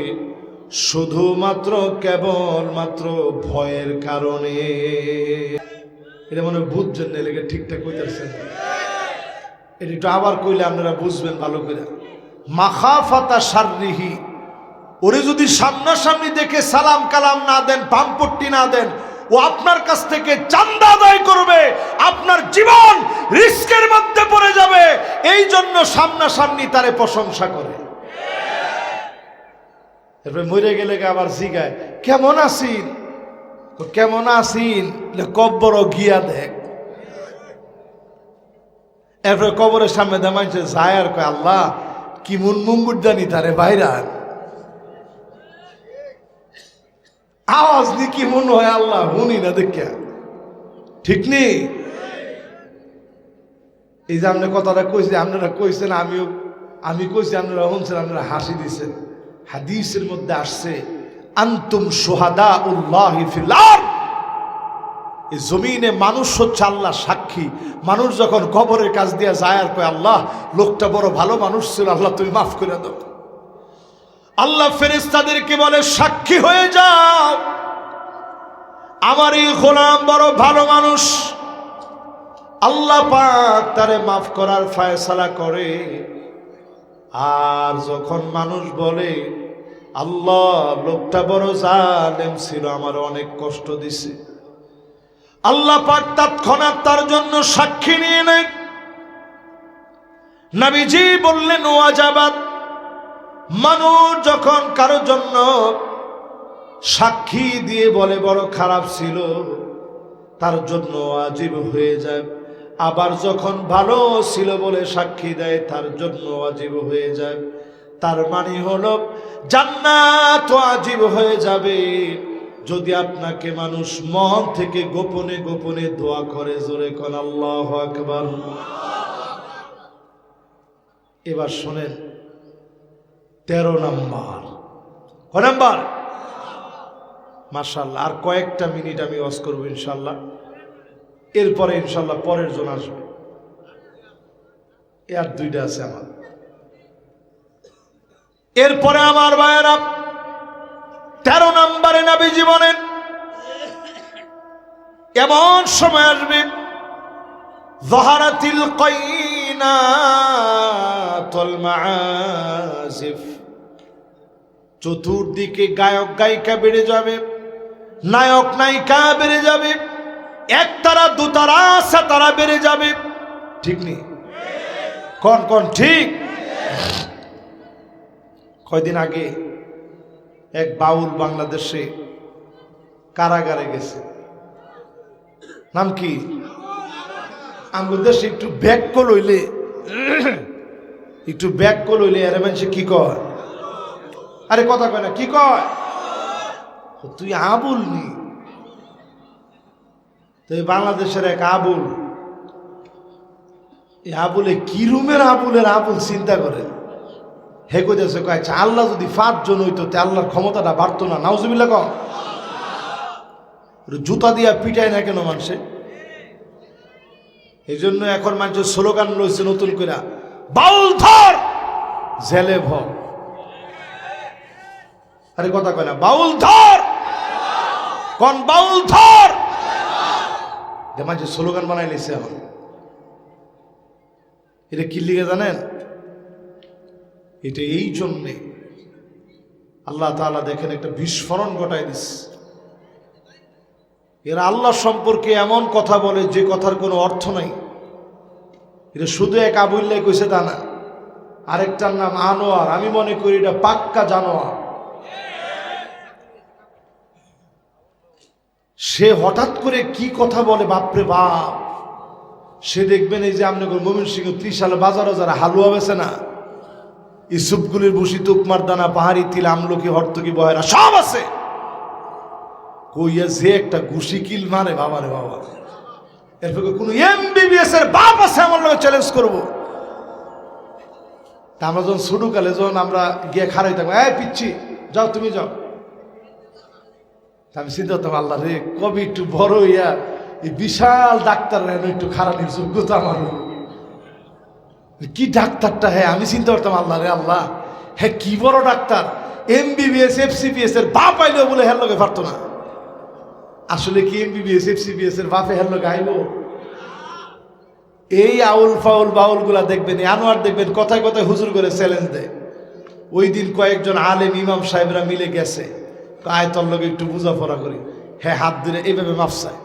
শুধুমাত্র কেবলমাত্র ভয়ের কারণে। এটা মনে বুঝছেন না, লেগে ঠিকঠাক কইতেছেন। এটা একটু আবার কইলে আপনারা বুঝবেন ভালো করে। মাখাফাতা শাররিহি, ওরে যদি সামনাসামনি দেখে সালাম কালাম না দেন, পাম্পট্টি না দেন, ও আপনার কাছ থেকে চাঁদা আদায় করবে, আপনার জীবন রিস্কের মধ্যে পড়ে যাবে, এই জন্য সামনাসামনি তারে প্রশংসা করে। এরপরে মরে গেলে আবার জিগায় কেমন আছিন, কেমন আছিন, কব্বর গিয়া দেখ। এরপরে কবরের সামনে দেমাইছে যায় আর কয় আল্লাহ কি মুন মুঙ্গুর জানি তারে বাইরান আওয়াজ নি কি মন হয় আল্লাহ শুনি না দেখা, ঠিক নেই? এই যে আপনি কথাটা কইছে, আপনারা কইছেন, আমি কইছি, আপনারা শুনছেন, আপনারা হাসি দিছেন। হাদিসের মধ্যে আসছে আনতুম শুহাদাউল্লাহি ফিল আরদ, এই জমিনে মানুষ হচ্ছে আল্লাহ সাক্ষী। মানুষ যখন কবরের কাছ দিয়ে যায় আর কয় আল্লাহ লোকটা বড় ভালো মানুষ ছিল, আল্লাহ তুমি মাফ করে দাও, আল্লাহ ফেরেশতাদেরকে বলে সাক্ষী হয়ে যাও আমার এই গোলাম বড় ভালো মানুষ, আল্লাহ পাক তারে মাফ করার ফয়সালা করে। আর যখন মানুষ বলে আল্লাহ লোকটা বড় জালেম ছিল, আমার অনেক কষ্ট দিছে, আল্লাহ পাক তৎক্ষণাৎ তার জন্য সাক্ষী নিয়ে নেয়। নবীজি বললেন ওয়াজাবাত, মানুষ যখন কারো জন্য সাক্ষী দিয়ে বলে বড় খারাপ ছিল, তার জন্য ওয়াজিব হয়ে যায়। আবার যখন ভালো ছিল বলে সাক্ষী দেয়, তার জন্য ওয়াজিব হয়ে যায়। তার মানে হলো জান্নাত ওয়াজিব হয়ে যাবে যদি আপনাকে মানুষ মন থেকে গোপনে গোপনে দোয়া করে। জোরে কোন আল্লাহু আকবার। এবার শোনেন 13 নম্বর, কয় নাম্বার? মাশাআল্লাহ, আর কয়েকটা মিনিট আমি ওয়াজ করবো ইনশাআল্লাহ, এরপরে ইনশাআল্লাহ পরের জন আসবে। আর 2টা আছে আমার। এরপরে আমার ভাইয়েরা 13 নম্বরে নবী জীবনের এমন সময় আসবে যাহারাতিল কাইনাতুল মাআজিফ, চতুর্দিকে গায়ক গায়িকা বেড়ে যাবে, নায়ক নায়িকা বেড়ে যাবে, একতারা দুতারা সাতারা বেড়ে যাবে, ঠিক নেই? কোন কোন ঠিক? কয়দিন আগে এক বাউল বাংলাদেশে কারাগারে গেছে, নাম কি? আমাদের দেশে একটু ব্যাক লইলে এর মানুষে কি কয়? আরে কথা কয় না, কি কয়? তুই আবুল নি? তো এই বাংলাদেশের এক আবুল, এই আবুলে কি রুমের আবুলের আবুল চিন্তা করে। হে কইতেছে কয়েছে আল্লাহ যদি 5 জন হইতো তে আল্লাহর ক্ষমতাটা বাড়তো না। নাউজুবিল্লাহ কম। জুতা দিয়া পিটায় না কেন মানুষে? এই জন্য এখন মানুষের স্লোগান রয়েছে নতুন করে, বাউল ধর জেলে ভ। আরে কথা কয় না, বাউল ধর, কোন বাউল ধর, যে মানুষের স্লোগান বানাই নিছে এখন। এটা কি লিগে জানেন? এটা এই জন্যে আল্লাহ তাআলা দেখেন একটা বিস্ফোরণ ঘটায় দিস। এরা আল্লাহ সম্পর্কে এমন কথা বলে যে কথার কোনো অর্থ নাই। এটা শুধু এক আবুল্লাহ কইছে তা না, আরেকটার নাম আনোয়ার। আমি মনে করি এটা পাক্কা জানোয়ার। সে হঠাৎ করে কি কথা বলে বাপরে বাপ। সে দেখবেন এই যে আপনাদের ময়মনসিংহ 30 সালে বাজারে যারা হালুয়া বেছে না, ইসুপগুলির বসি, তুকমার দানা, পাহাড়ি তিল, আমলকি, হর্তকি, বহেরা সব আছে। কইয়া যে একটা ঘুষি কিল মারে বাবারে বাবা। এরপর কোনো MBBS এর বাপ আছে আমার লোক চ্যালেঞ্জ করবো। তা আমরা যখন ছোটকালে যখন আমরা গিয়ে খারাই থাকবো, এই পিচ্ছি যাও তুমি যাও, আমি চিন্তা করতাম আল্লাহ রে কবি একটু বড় হইয়া এই বিশাল ডাক্তার একটু খারানির যোগ্যতা আমার কি ডাক্তারটা। হ্যাঁ আমি চিন্তা করতাম আল্লাহ রে আল্লাহ, হ্যাঁ কি বড় ডাক্তার, MBBS FCPS এর বাপ আইলেও বলে হের লোকে পারতো না। আসলে কি MBBS FCPS এর বাপে হের লোকে আইলো? এই আউল ফাউল বাউল গুলা দেখবেন, আনোয়ার দেখবেন কথায় কথায় হুজুর করে চ্যালেঞ্জ দেয়। ওই দিন কয়েকজন আলেম ইমাম সাহেবরা মিলে গেছে, আয়তর লোক একটু বুঝাপড়া করি। হ্যাঁ হাত দিলে এইভাবে মাফসাই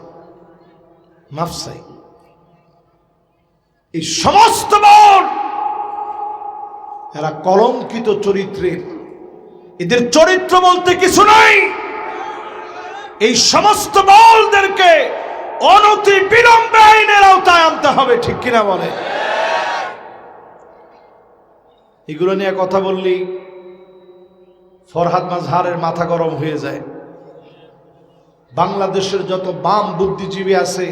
মাফসাই। এই সমস্ত বাউল এরা কলঙ্কিত চরিত্রের, এদের চরিত্র বলতে কিছু নাই। এই সমস্ত বাউলদেরকে অনতি বিলম্বে আইনের আওতায় আনতে হবে, ঠিক কিনা বলে? এগুলো নিয়ে কথা বললি ফরহাদ মাজহারের মাথা গরম হয়ে যায়। বাংলাদেশের যত বাম বুদ্ধিজীবী আছে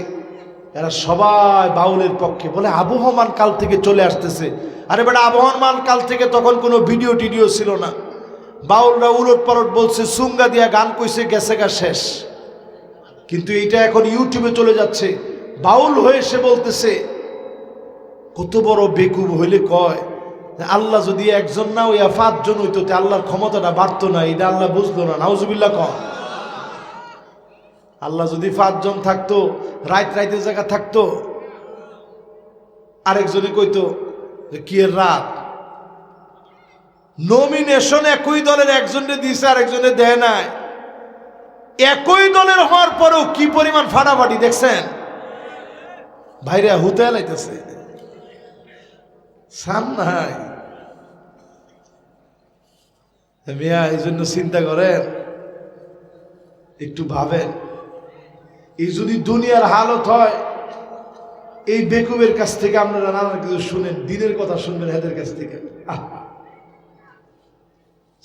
এরা সবাই বাউলের পক্ষে, বলে আবহমান কাল থেকে চলে আসতেছে। আরে বেটা, আবহমান কাল থেকে তখন কোনো ভিডিও টিডিও ছিল না। বাউলরা উলট পালট বলছে, সুঙ্গা দিয়া গান কইছে, গেছে গা শেষ। কিন্তু এইটা এখন ইউটিউবে চলে যাচ্ছে। বাউল হয়ে সে বলতেছে, কত বড় বেকুব হইলে কয় আল্লাহ যদি একজন না ওই 5 জন হইতো আল্লাহর ক্ষমতাটা বাড়তো না। এটা আল্লাহ বুঝলো না। নাউজুবিল্লাহ কয়। আল্লাহ যদি 5 জন থাকতো, রাইতে জায়গা থাকতো, আরেকজনে কইতো যে কি এর রাত। নমিনেশন একই দলের একজনে দিয়েছে, আরেকজনে দেয় নাই। একই দলের হওয়ার পরেও কি পরিমাণ ফাটাফাটি দেখছেন? ভাইরা হুতে লাইতেছে সামনাই মিয়া। এই জন্য চিন্তা করেন, একটু ভাবেন, এই যদি দুনিয়ার হালত হয়, এই বেকুবের কাছ থেকে আপনারা নানা কিছু শুনেন, দিনের কথা শুনবেন এদের কাছ থেকে।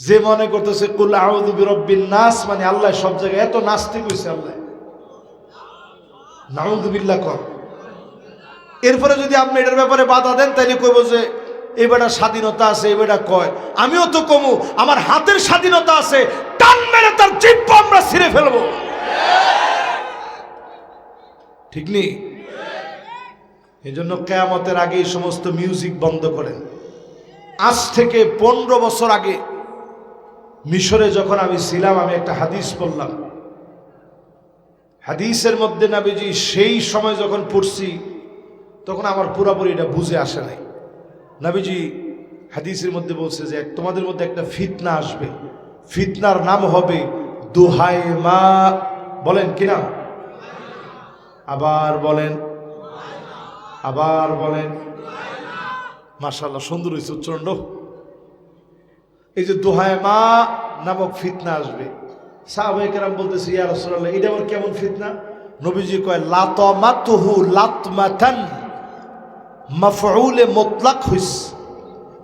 যে মনে করতেছে কুল আউযু বিরাব্বিন নাস মানে আল্লাহ সব জায়গায়, এত নাস্তিক হইছে আল্লাহ, নাউযুবিল্লাহ কর। এরপরে যদি আপনি এটার ব্যাপারে বাধা দেন, তাইলে কইব যে এই বেটা স্বাধীনতা আছে, এই বেটা কয়। আমিও তো কমু, আমার হাতের স্বাধীনতা আছে, টান মেরে তার জিহ্বা আমরা ছিঁড়ে ফেলবো, ঠিক নেই? এই জন্য কিয়ামতের আগে এই সমস্ত মিউজিক বন্ধ করেন। আজ থেকে 15 বছর আগে মিশরে যখন আমি ছিলাম, আমি একটা হাদিস পড়লাম। হাদিসের মধ্যে নবীজি সেই সময় যখন পড়ছি, তখন আমার পুরোপুরি এটা বুঝে আসে নাই। নবীজি হাদিসের মধ্যে বলছে যে তোমাদের মধ্যে একটা ফিতনা আসবে, ফিতনার নাম হবে দোহাই মা। বলেন কি নাম? আবার বলেন, আবার বলেন। মাশাআল্লাহ, সুন্দর হয়েছে উচ্চারণ। এই যে দোহাই মা নামক ফিতনা আসবে। সাহাবায়ে কেরাম বলতেছে, ইয়া রাসূলুল্লাহ, এটা আবার কেমন ফিতনা? নবীজি কয় লাতামাতুহু লাতমাতান মাফউলে মুতলাক হইস।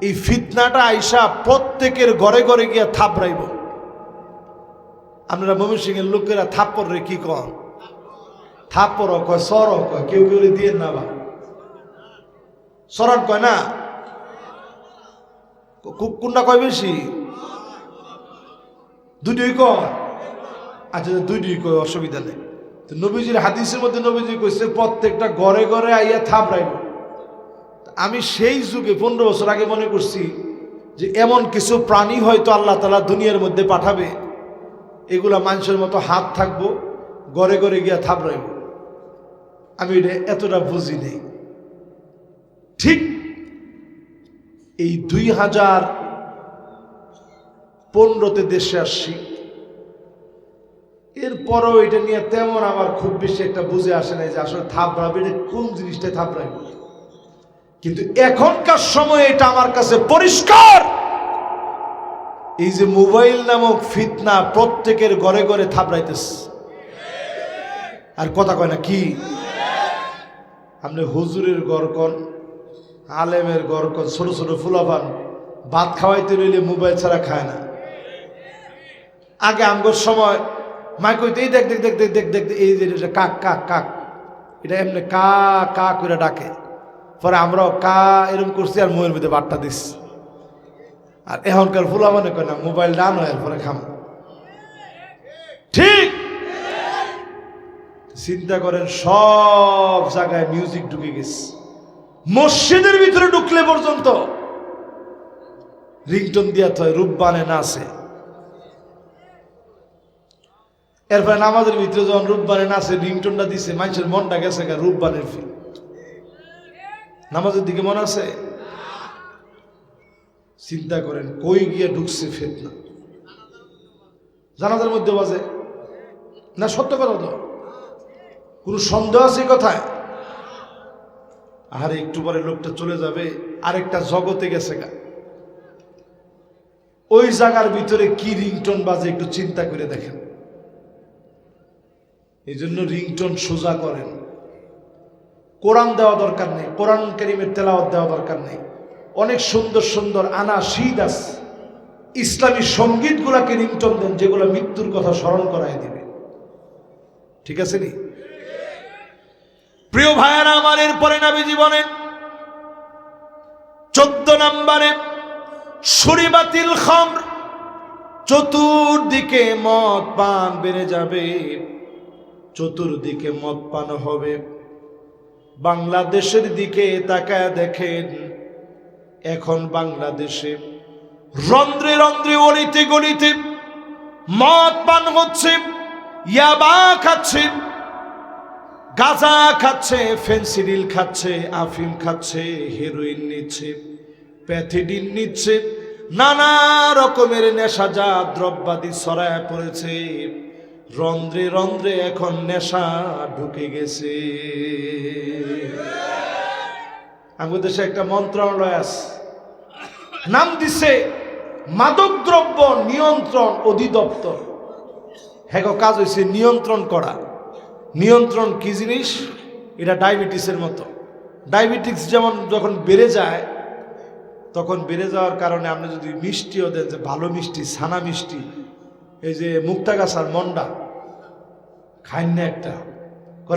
এই ফিতনাটা আইসা প্রত্যেকের ঘরে ঘরে গিয়া থাপড়াইব। আপনারা ময়মনসিংহের লোকেরা থাপ্পড় রে কি কন? থাপ্পড় কয়, সর কয়, কেউ কেউ দিয়ে না বা সরান কয় না। কোনটা কয় বেশি? দুইটাই কয়। আচ্ছা, দুইটাই কয়, অসুবিধা নেই। তো নবীজির হাদিসের মধ্যে নবীজি কইছে প্রত্যেকটা ঘরে ঘরে আইয়া থাপড়াইব। আমি সেই যুগে 15 বছর আগে মনে করছি যে এমন কিছু প্রাণী হয়তো আল্লাহ তাআলা দুনিয়ার মধ্যে পাঠাবে, এগুলা মানুষের মতো হাত থাকবো, ঘরে ঘরে গিয়া থাপড়াইব। আমি এটা এতটা বুঝি নেই। ঠিক এই 2015-তে দেশে আসছি, এরপরও এটা নিয়ে তেমন আমার খুব বেশি একটা বুঝে আসে নাই যে আসলে থাপড়াবে এটা কোন জিনিসটা থাপড়াইব। কিন্তু এখনকার সময় এটা আমার কাছে পরিষ্কার, এই যে মোবাইল নামক ফিতনা প্রত্যেকের ঘরে ঘরে থাপড়াইতেছে। আর কথা কয় না কি? আপনি হুজুরের ঘর কন, আলেমের ঘর কন, ছোট ছোট ফুলাবান ভাত খাওয়াইতে রইলে মোবাইল ছাড়া খায় না। আগে আমগোর সময় মাইক হইতে এই দেখ দেখ দেখ দেখ দেখ দেখ এই যে কাক কাক কাক, এটা এমনি কা কা করে ডাকে। পরে আমরাও কা এরকম করছি আর মুখের মধ্যে বাট্টা দিস। আর এখনকার ফুলা মনে করে না মোবাইল ডান হয় পরে খাম। ঠিক চিন্তা করেন, সব জায়গায় মিউজিক ঢুকে গেছে। মসজিদের ভিতরে ঢুকলে পর্যন্ত রিংটোন দিয়া তো রূপবানে নাচে। এরপরে নামাজের ভিতরে যখন রূপবানে নাচে, রিংটোনটা দিছে, মানুষের মনটা গেছে রূপবানের ফিল। নামাজের দিকে মন আছে? চিন্তা করেন কই গিয়ে ঢুকছে ফিতনা। জানাজার মধ্যে বাজে, না? সত্য কথা তো, কোনো সন্দেহ আছে কথায়? আর একটু পরে লোকটা চলে যাবে, আরেকটা জগতে গেছে গা। ওই জায়গার ভিতরে কি রিংটোন বাজে একটু চিন্তা করে দেখেন। এই জন্য রিংটোন সোজা করেন। কোরআন দেওয়া দরকার নেই, কোরআন কারীমের তেলাওয়াত দেওয়া দরকার নেই। অনেক সুন্দর সুন্দর আনাশিদ আছে, ইসলামী সঙ্গীতগুলাকে রিংটোন দেন, যেগুলো মৃত্যুর কথা স্মরণ করায় দিবে। ঠিক আছে নি? প্রিয় ভাইয়েরা আমার, এরপরে নবীজি বলেন 14 নম্বরে শুরিবাতিল খামর, চতুর্দিকে মদ পান বেড়ে যাবে, চতুর্দিকে মদ পান হবে। বাংলাদেশের দিকে তাকায় দেখেন, এখন বাংলাদেশে রন্ধ্রে রন্ধ্রে অলিতে গলিতে মদ পান হচ্ছে, ইয়াবা খাচ্ছে, গাঁজা খাচ্ছে, ফেন্সিডিল খাচ্ছে, আফিম খাচ্ছে, হেরোইন নিচ্ছে, প্যাথিডিন নিচ্ছে, নানা রকমের নেশাজাত দ্রব্যাদি ছড়ায় পড়েছে। রন্ধ্রে রন্ধ্রে এখন নেশা ঢুকে গেছে। আমাদের দেশে একটা মন্ত্রণালয় আছে, নাম দিছে মাদক দ্রব্য নিয়ন্ত্রণ অধিদপ্তর। হ্যাঁ, কাজ হয়েছে নিয়ন্ত্রণ করা। নিয়ন্ত্রণ কি জিনিস? এটা ডায়াবেটিসের মতো। ডায়াবেটিস যেমন যখন বেড়ে যায়, তখন বেড়ে যাওয়ার কারণে আপনি যদি মিষ্টিও দেন, যে ভালো মিষ্টি, ছানা মিষ্টি, এই যে মুক্তাগাছার মন্ডা খাইন না একটা,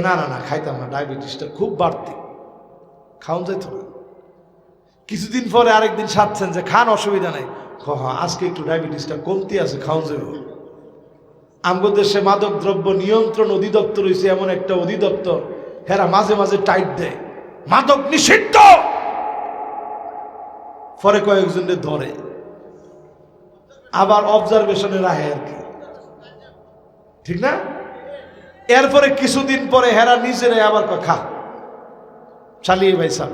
না না না খাইতাম না, ডায়াবেটিসটা খুব বাড়তি, খাওয়া যেত না। কিছুদিন পরে আরেকদিন সাধছেন যে খান, অসুবিধা নাই, আজকে একটু ডায়াবেটিসটা কমতি আছে, খাওয়া যাবে। আমাদের দেশে মাদক দ্রব্য নিয়ন্ত্রণ অধিদপ্তর হয়েছে এমন একটা অধিদপ্তর, হেরা মাঝে মাঝে টাইট দেয় মাদক নিষিদ্ধ, পরে কয়েকজনে ধরে, আবার অবজারভেশনে রাখে আর কি, ঠিক না? এরপরে কিছুদিন পরে হেরা নিজেরাই আবার খা চালিয়ে ভাই সাহ।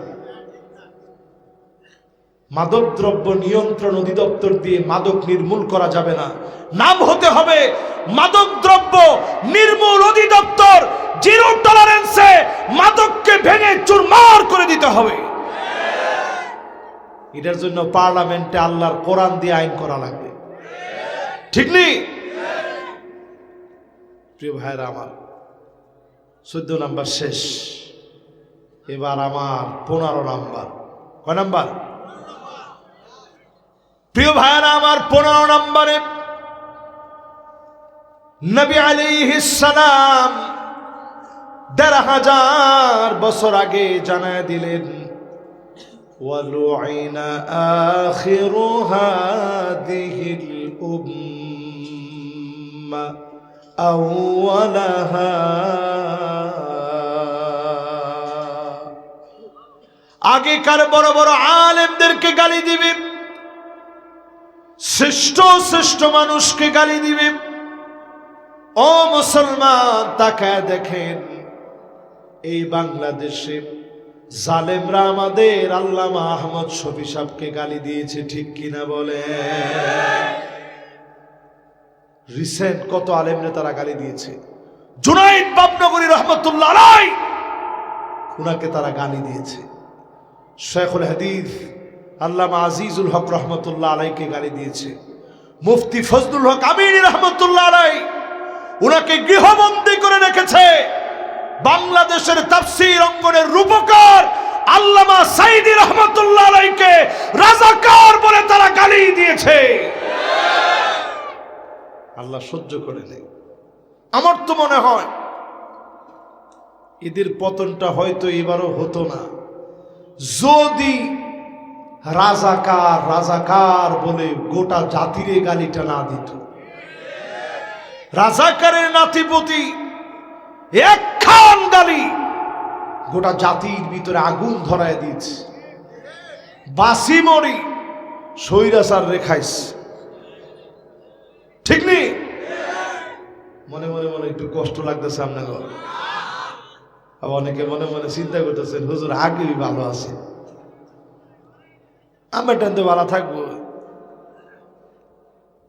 মাদক দ্রব্য নিয়ন্ত্রণ অধিদপ্তর দিয়ে মাদক নির্মূল করা যাবে না, নাম হতে হবে মাদক দ্রব্য নির্মূল অধিদপ্তর। জিরো টলারেন্সে মাদককে ভেঙে চুরমার করে দিতে হবে। এটার জন্য পার্লামেন্টে আল্লাহর কোরআন দিয়ে আইন করা লাগবে, ঠিক নেই? প্রিয় ভাইরা আমার, 14 নাম্বার শেষ, এবার আমার 15 নাম্বার। কয় নাম্বার? প্রিয় ভাইরা আমার, 15 নম্বরে নবী আলাইহিস সালাম ১৫০০ বছর আগে জানায় দিলেন, ওয়ালুইনা আখিরু হাদিহিল উম্মাহ আউওয়ালাহা। আগেকার বড় বড় আলেমদেরকে গালি দিবে, শ্রেষ্ঠ শ্রেষ্ঠ মানুষকে গালি দিবে। ও মুসলমান, তাকায় দেখেন, এই বাংলাদেশে জালেমরা আমাদের আল্লামা আহমদ শফী সাহেবকে গালি দিয়েছে, ঠিক কিনা বলে? রিসেন্ট কত আলেমরা তারা গালি দিয়েছে। জুনাইদ বাবনগরী রহমতুল্লাহ আলাইহি, উনাকে তারা গালি দিয়েছে। শেখুল হাদিস আল্লামা আজিজুল হক রহমতুল্লাহ আলাইকে গালি দিয়েছে। মুফতি ফজলুল হক আমিনী রহমতুল্লাহ আলাই উনাকে গৃহবন্দী করে রেখেছে। বাংলাদেশের তাফসীর অঙ্গনের রূপকার আল্লামা সাইদি রহমতুল্লাহ আলাইকে রাজাকার বলে তারা গালি দিয়েছে। আল্লাহ সহ্য করে নেই। আমার তো মনে হয় এদের পতনটা হয়তো এবারও হতো না, যদি রাজাকার রাজাকার বলে গোটা জাতিরে গালিটা না দিত। রাজাকারের নাতিপতি একখান গালি গোটা জাতির ভিতরে আগুন ধরায় দিয়েছে। বাসি মরি স্বৈরাচার রেখাইস, ঠিক নেই? মনে মনে মনে একটু কষ্ট লাগতেছে আপনার, অনেকে মনে মনে চিন্তা করতেছেন হুজুর আগেই ভালো আছে, আমরা টানতে ভালো থাকবো।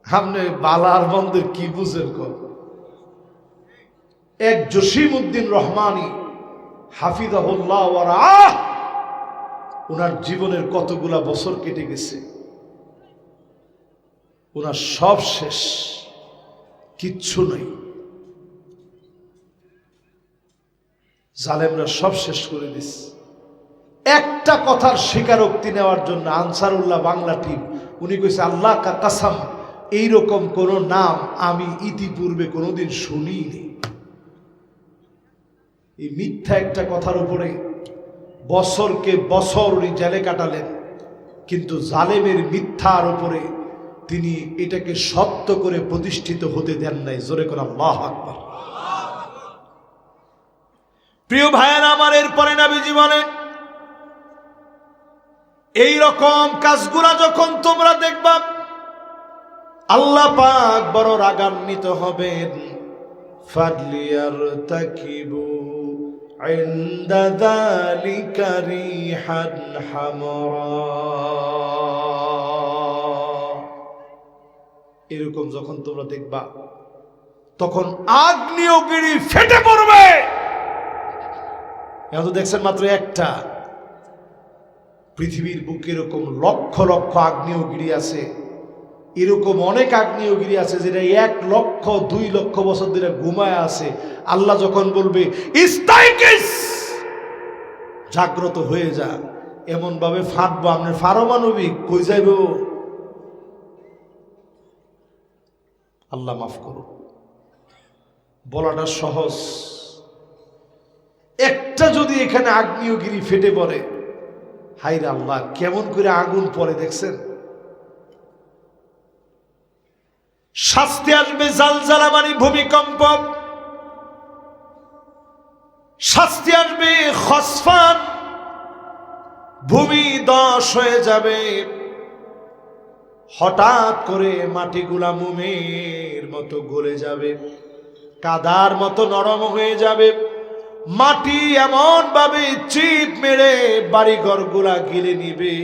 আপনি বালার বন্ধের কি বুঝেন? এক জসিমউদ্দিন রহমানী হাফিজাহুল্লাহ ওয়া রাআহ, ওনার জীবনের কতগুলা বছর কেটে গেছে, ওনার সব শেষ, কিচ্ছু নাই। জালেমরা সব শেষ করে দিচ্ছে। একটা কথার স্বীকারোক্তি নেওয়ার জন্য আনসারুল্লাহ বাংলা টিম উনি কইছে, আল্লাহ কা কাসাম, এইরকম কোন নাম আমি ইতিপূর্বে কোনোদিন শুনিনি। এই মিথ্যা একটা কথার উপরে বছরকে বছর উনি জেলে কাটালেন, কিন্তু জালেমের মিথ্যার উপরে তিনি এটাকে সত্য করে প্রতিষ্ঠিত হতে দেন নাই। জোরে করে আল্লাহু আকবার। প্রিয় ভাইয়েরা আমার, এরপরে নবীজি বলেন, এই রকম কাজগুলা যখন তোমরা দেখবা, আল্লাহ পাক বড় রাগান্বিত হবেন। ফাদলিয়ারতাকিবু ইনদা যালিকা রিহান হামরা, এরকম যখন তোমরা দেখবা, তখন আগ্নেয়গিরি ফেটে পড়বে। এখন তো দেখছেন মাত্র একটা, পৃথিবীর বুকে এরকম লক্ষ লক্ষ আগ্নেয়গিরি আছে। এরকম অনেক আগ্নেয়গিরি আছে যেটা 1 লক্ষ 2 লক্ষ বছর ধরে ঘুমায় আছে। আল্লাহ যখন বলবে ইস্তাইকিস, জাগ্রত হয়ে যা, এমন ভাবে ফাটবো, আপনার পারমাণবিক কই যাইব। আল্লাহ মাফ করো, বলাটা সহজ। একটা যদি এখানে আগ্নেয়গিরি ফেটে পড়ে, হায়রে আল্লাহ, কেমন করে আগুন পড়ে দেখছেন। শাস্তি আসবে, জালজালা মানে ভূমিকম্প, শাস্তি আসবে খসফান, ভূমি ধস হয়ে যাবে। হঠাৎ করে মাটিগুলা মোমের মতো গলে যাবে, কাদার মতো নরম হয়ে যাবে। মাটি এমন ভাবে চিপ মেরে বাড়িঘর গুলা গিলে নিবে।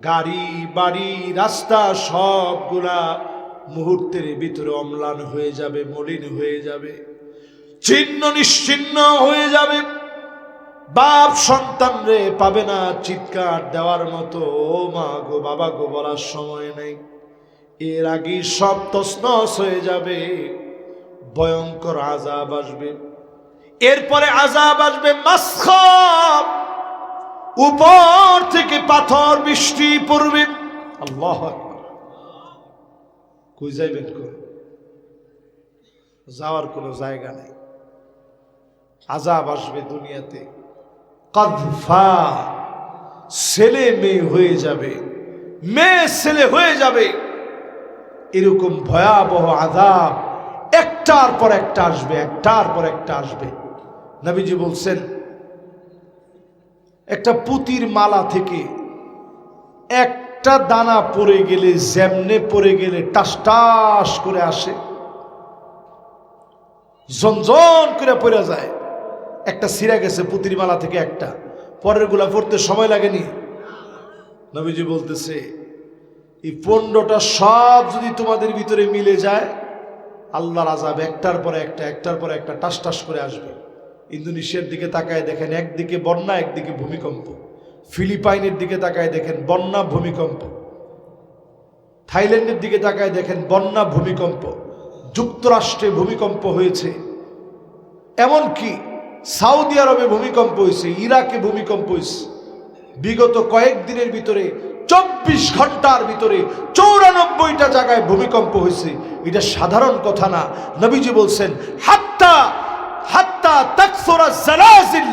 গাড়ি বাড়ি রাস্তা সবগুলা মুহূর্তের ভিতরে অম্লান হয়ে যাবে, মলিন হয়ে যাবে, ছিন্ন নিশ্চিন্ন হয়ে যাবে। বাপ সন্তান রে পাবে না চিৎকার দেওয়ার মতো, ও মা গো বাবা গো বলার সময় নেই। এর আগে সব তছনছ হয়ে যাবে, ভয়ঙ্কর আযাব আসবে। এরপরে আযাব আসবে মাসখাব, উপর থেকে পাথর বৃষ্টি পড়বে। আল্লাহু আকবার। কই যাইবেন? যাওয়ার কোনো জায়গা নেই। আযাব আসবে দুনিয়াতে, কাযফা, ছেলে মেয়ে হয়ে যাবে, মেয়ে ছেলে হয়ে যাবে। এরকম ভয়াবহ আযাব একটার পর একটা আসবে, একটার পর একটা আসবে। নবীজি বলছেন, একটা পুতির মালা থেকে একটা দানা পড়ে গেলে, যেমনে পড়ে গেলে টাস টাস করে আসে, ঝনঝন করে পড়ে যায়। একটা ছিঁড়া গেছে পুতির মালা থেকে, একটা, পরের গুলা পড়তে সময় লাগেনি। নবীজি বলতেছে, এই 15টা সব যদি তোমাদের ভিতরে মিলে যায়, আল্লাহর আযাব একটার পর একটা, একটার পর একটা টাস টাস করে আসবে। ইন্দোনেশিয়ার দিকে তাকায় দেখেন, একদিকে বন্যা, একদিকে ভূমিকম্প। ফিলিপাইনের দিকে তাকায় দেখেন, বন্যা ভূমিকম্প। থাইল্যান্ডের দিকে তাকায় দেখেন, বন্যা ভূমিকম্প। যুক্তরাষ্ট্রে ভূমিকম্প হয়েছে, এমনকি সৌদি আরবে ভূমিকম্প হয়েছে, ইরাকে ভূমিকম্প হয়েছে। বিগত কয়েকদিনের ভিতরে 24 ঘন্টার ভিতরে 94টা জায়গায় ভূমিকম্প হয়েছে। এটা সাধারণ কথা না। নবীজি বলছেন, হাত্তা তাকসুরা জালাজিল,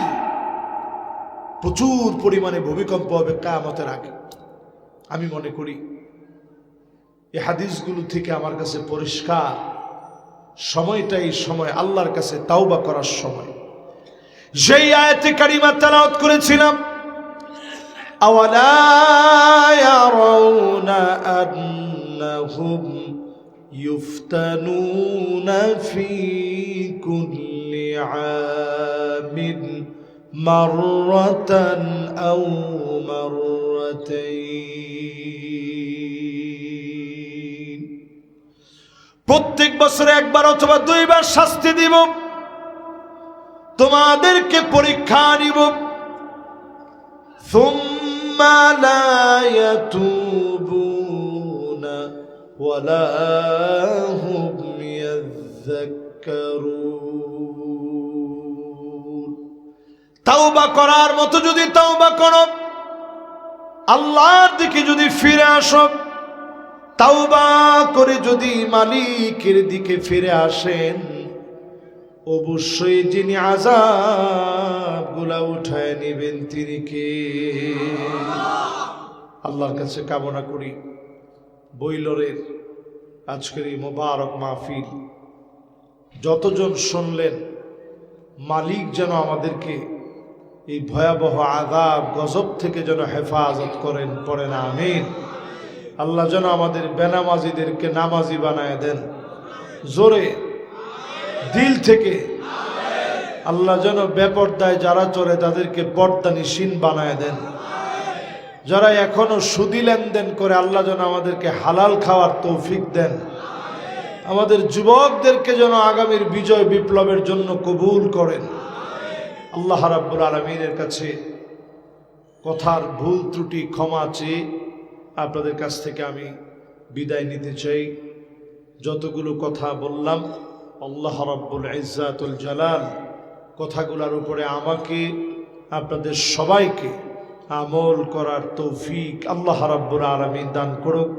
প্রচুর পরিমাণে ভূমিকম্প হবে কিয়ামতের আগে। আমি মনে করি এই হাদিসগুলো থেকে আমার কাছে পরিষ্কার, সময়টা এই সময় আল্লাহর কাছে তাওবা করার সময়। যেই আয়াতে কারিমা তেলাওয়াত করেছিলাম, আওয়ালা ইয়ারাউনা আন্নাহুম ইফতানুনা ফি কুল্লি আমিন মাররাতান আও মাররাতাইন, প্রত্যেক বছরে একবার অথবা 2বার শাস্তি দিব। তোমাদেরকে পরীক্ষা নিব সুম্মা লা ইয়াতুবুনা ওয়ালা হুম ইয়াযাক্কারুন। তাওবা করার মতো যদি তাওবা করো, আল্লাহর দিকে যদি ফিরে আসো, তাওবা করে যদি মালিকের দিকে ফিরে আসেন, অবশ্যই যিনি আযাবগুলা উঠায় নেবেন তিনি কে? আল্লাহর কাছে কামনা করি বৈলরের আজকের এই মোবারক মাহফিল যতজন শুনলেন, মালিক যেন আমাদেরকে এই ভয়াবহ আযাব গজব থেকে যেন হেফাজত করেন, পড়েন আমিন। আল্লাহ যেন আমাদের বেনামাজিদেরকে নামাজি বানায় দেন, জোরে দিল থেকে। আল্লাহ যেন বেপরদায় যারা চলে তাদেরকে পর্দানিশীন বানায় দেন। যারা এখনো সুদি লেনদেন করে আল্লাহ যেন আমাদেরকে হালাল খাওয়ার তৌফিক দেন। আমাদের যুবকদেরকে যেন আগামীর বিজয় বিপ্লবের জন্য কবুল করেন। আল্লাহ রাব্বুল আলামিনের কাছে কথার ভুল ত্রুটি ক্ষমা চেয়ে আপনাদের কাছ থেকে আমি বিদায় নিতে চাই। যতগুলো কথা বললাম আল্লাহ রাব্বুল ইজ্জাতুল জালাল কথাগুলোর উপরে আমাকে আপনাদের সবাইকে আমল করার তৌফিক আল্লাহ রাব্বুল আলামিন দান করুক।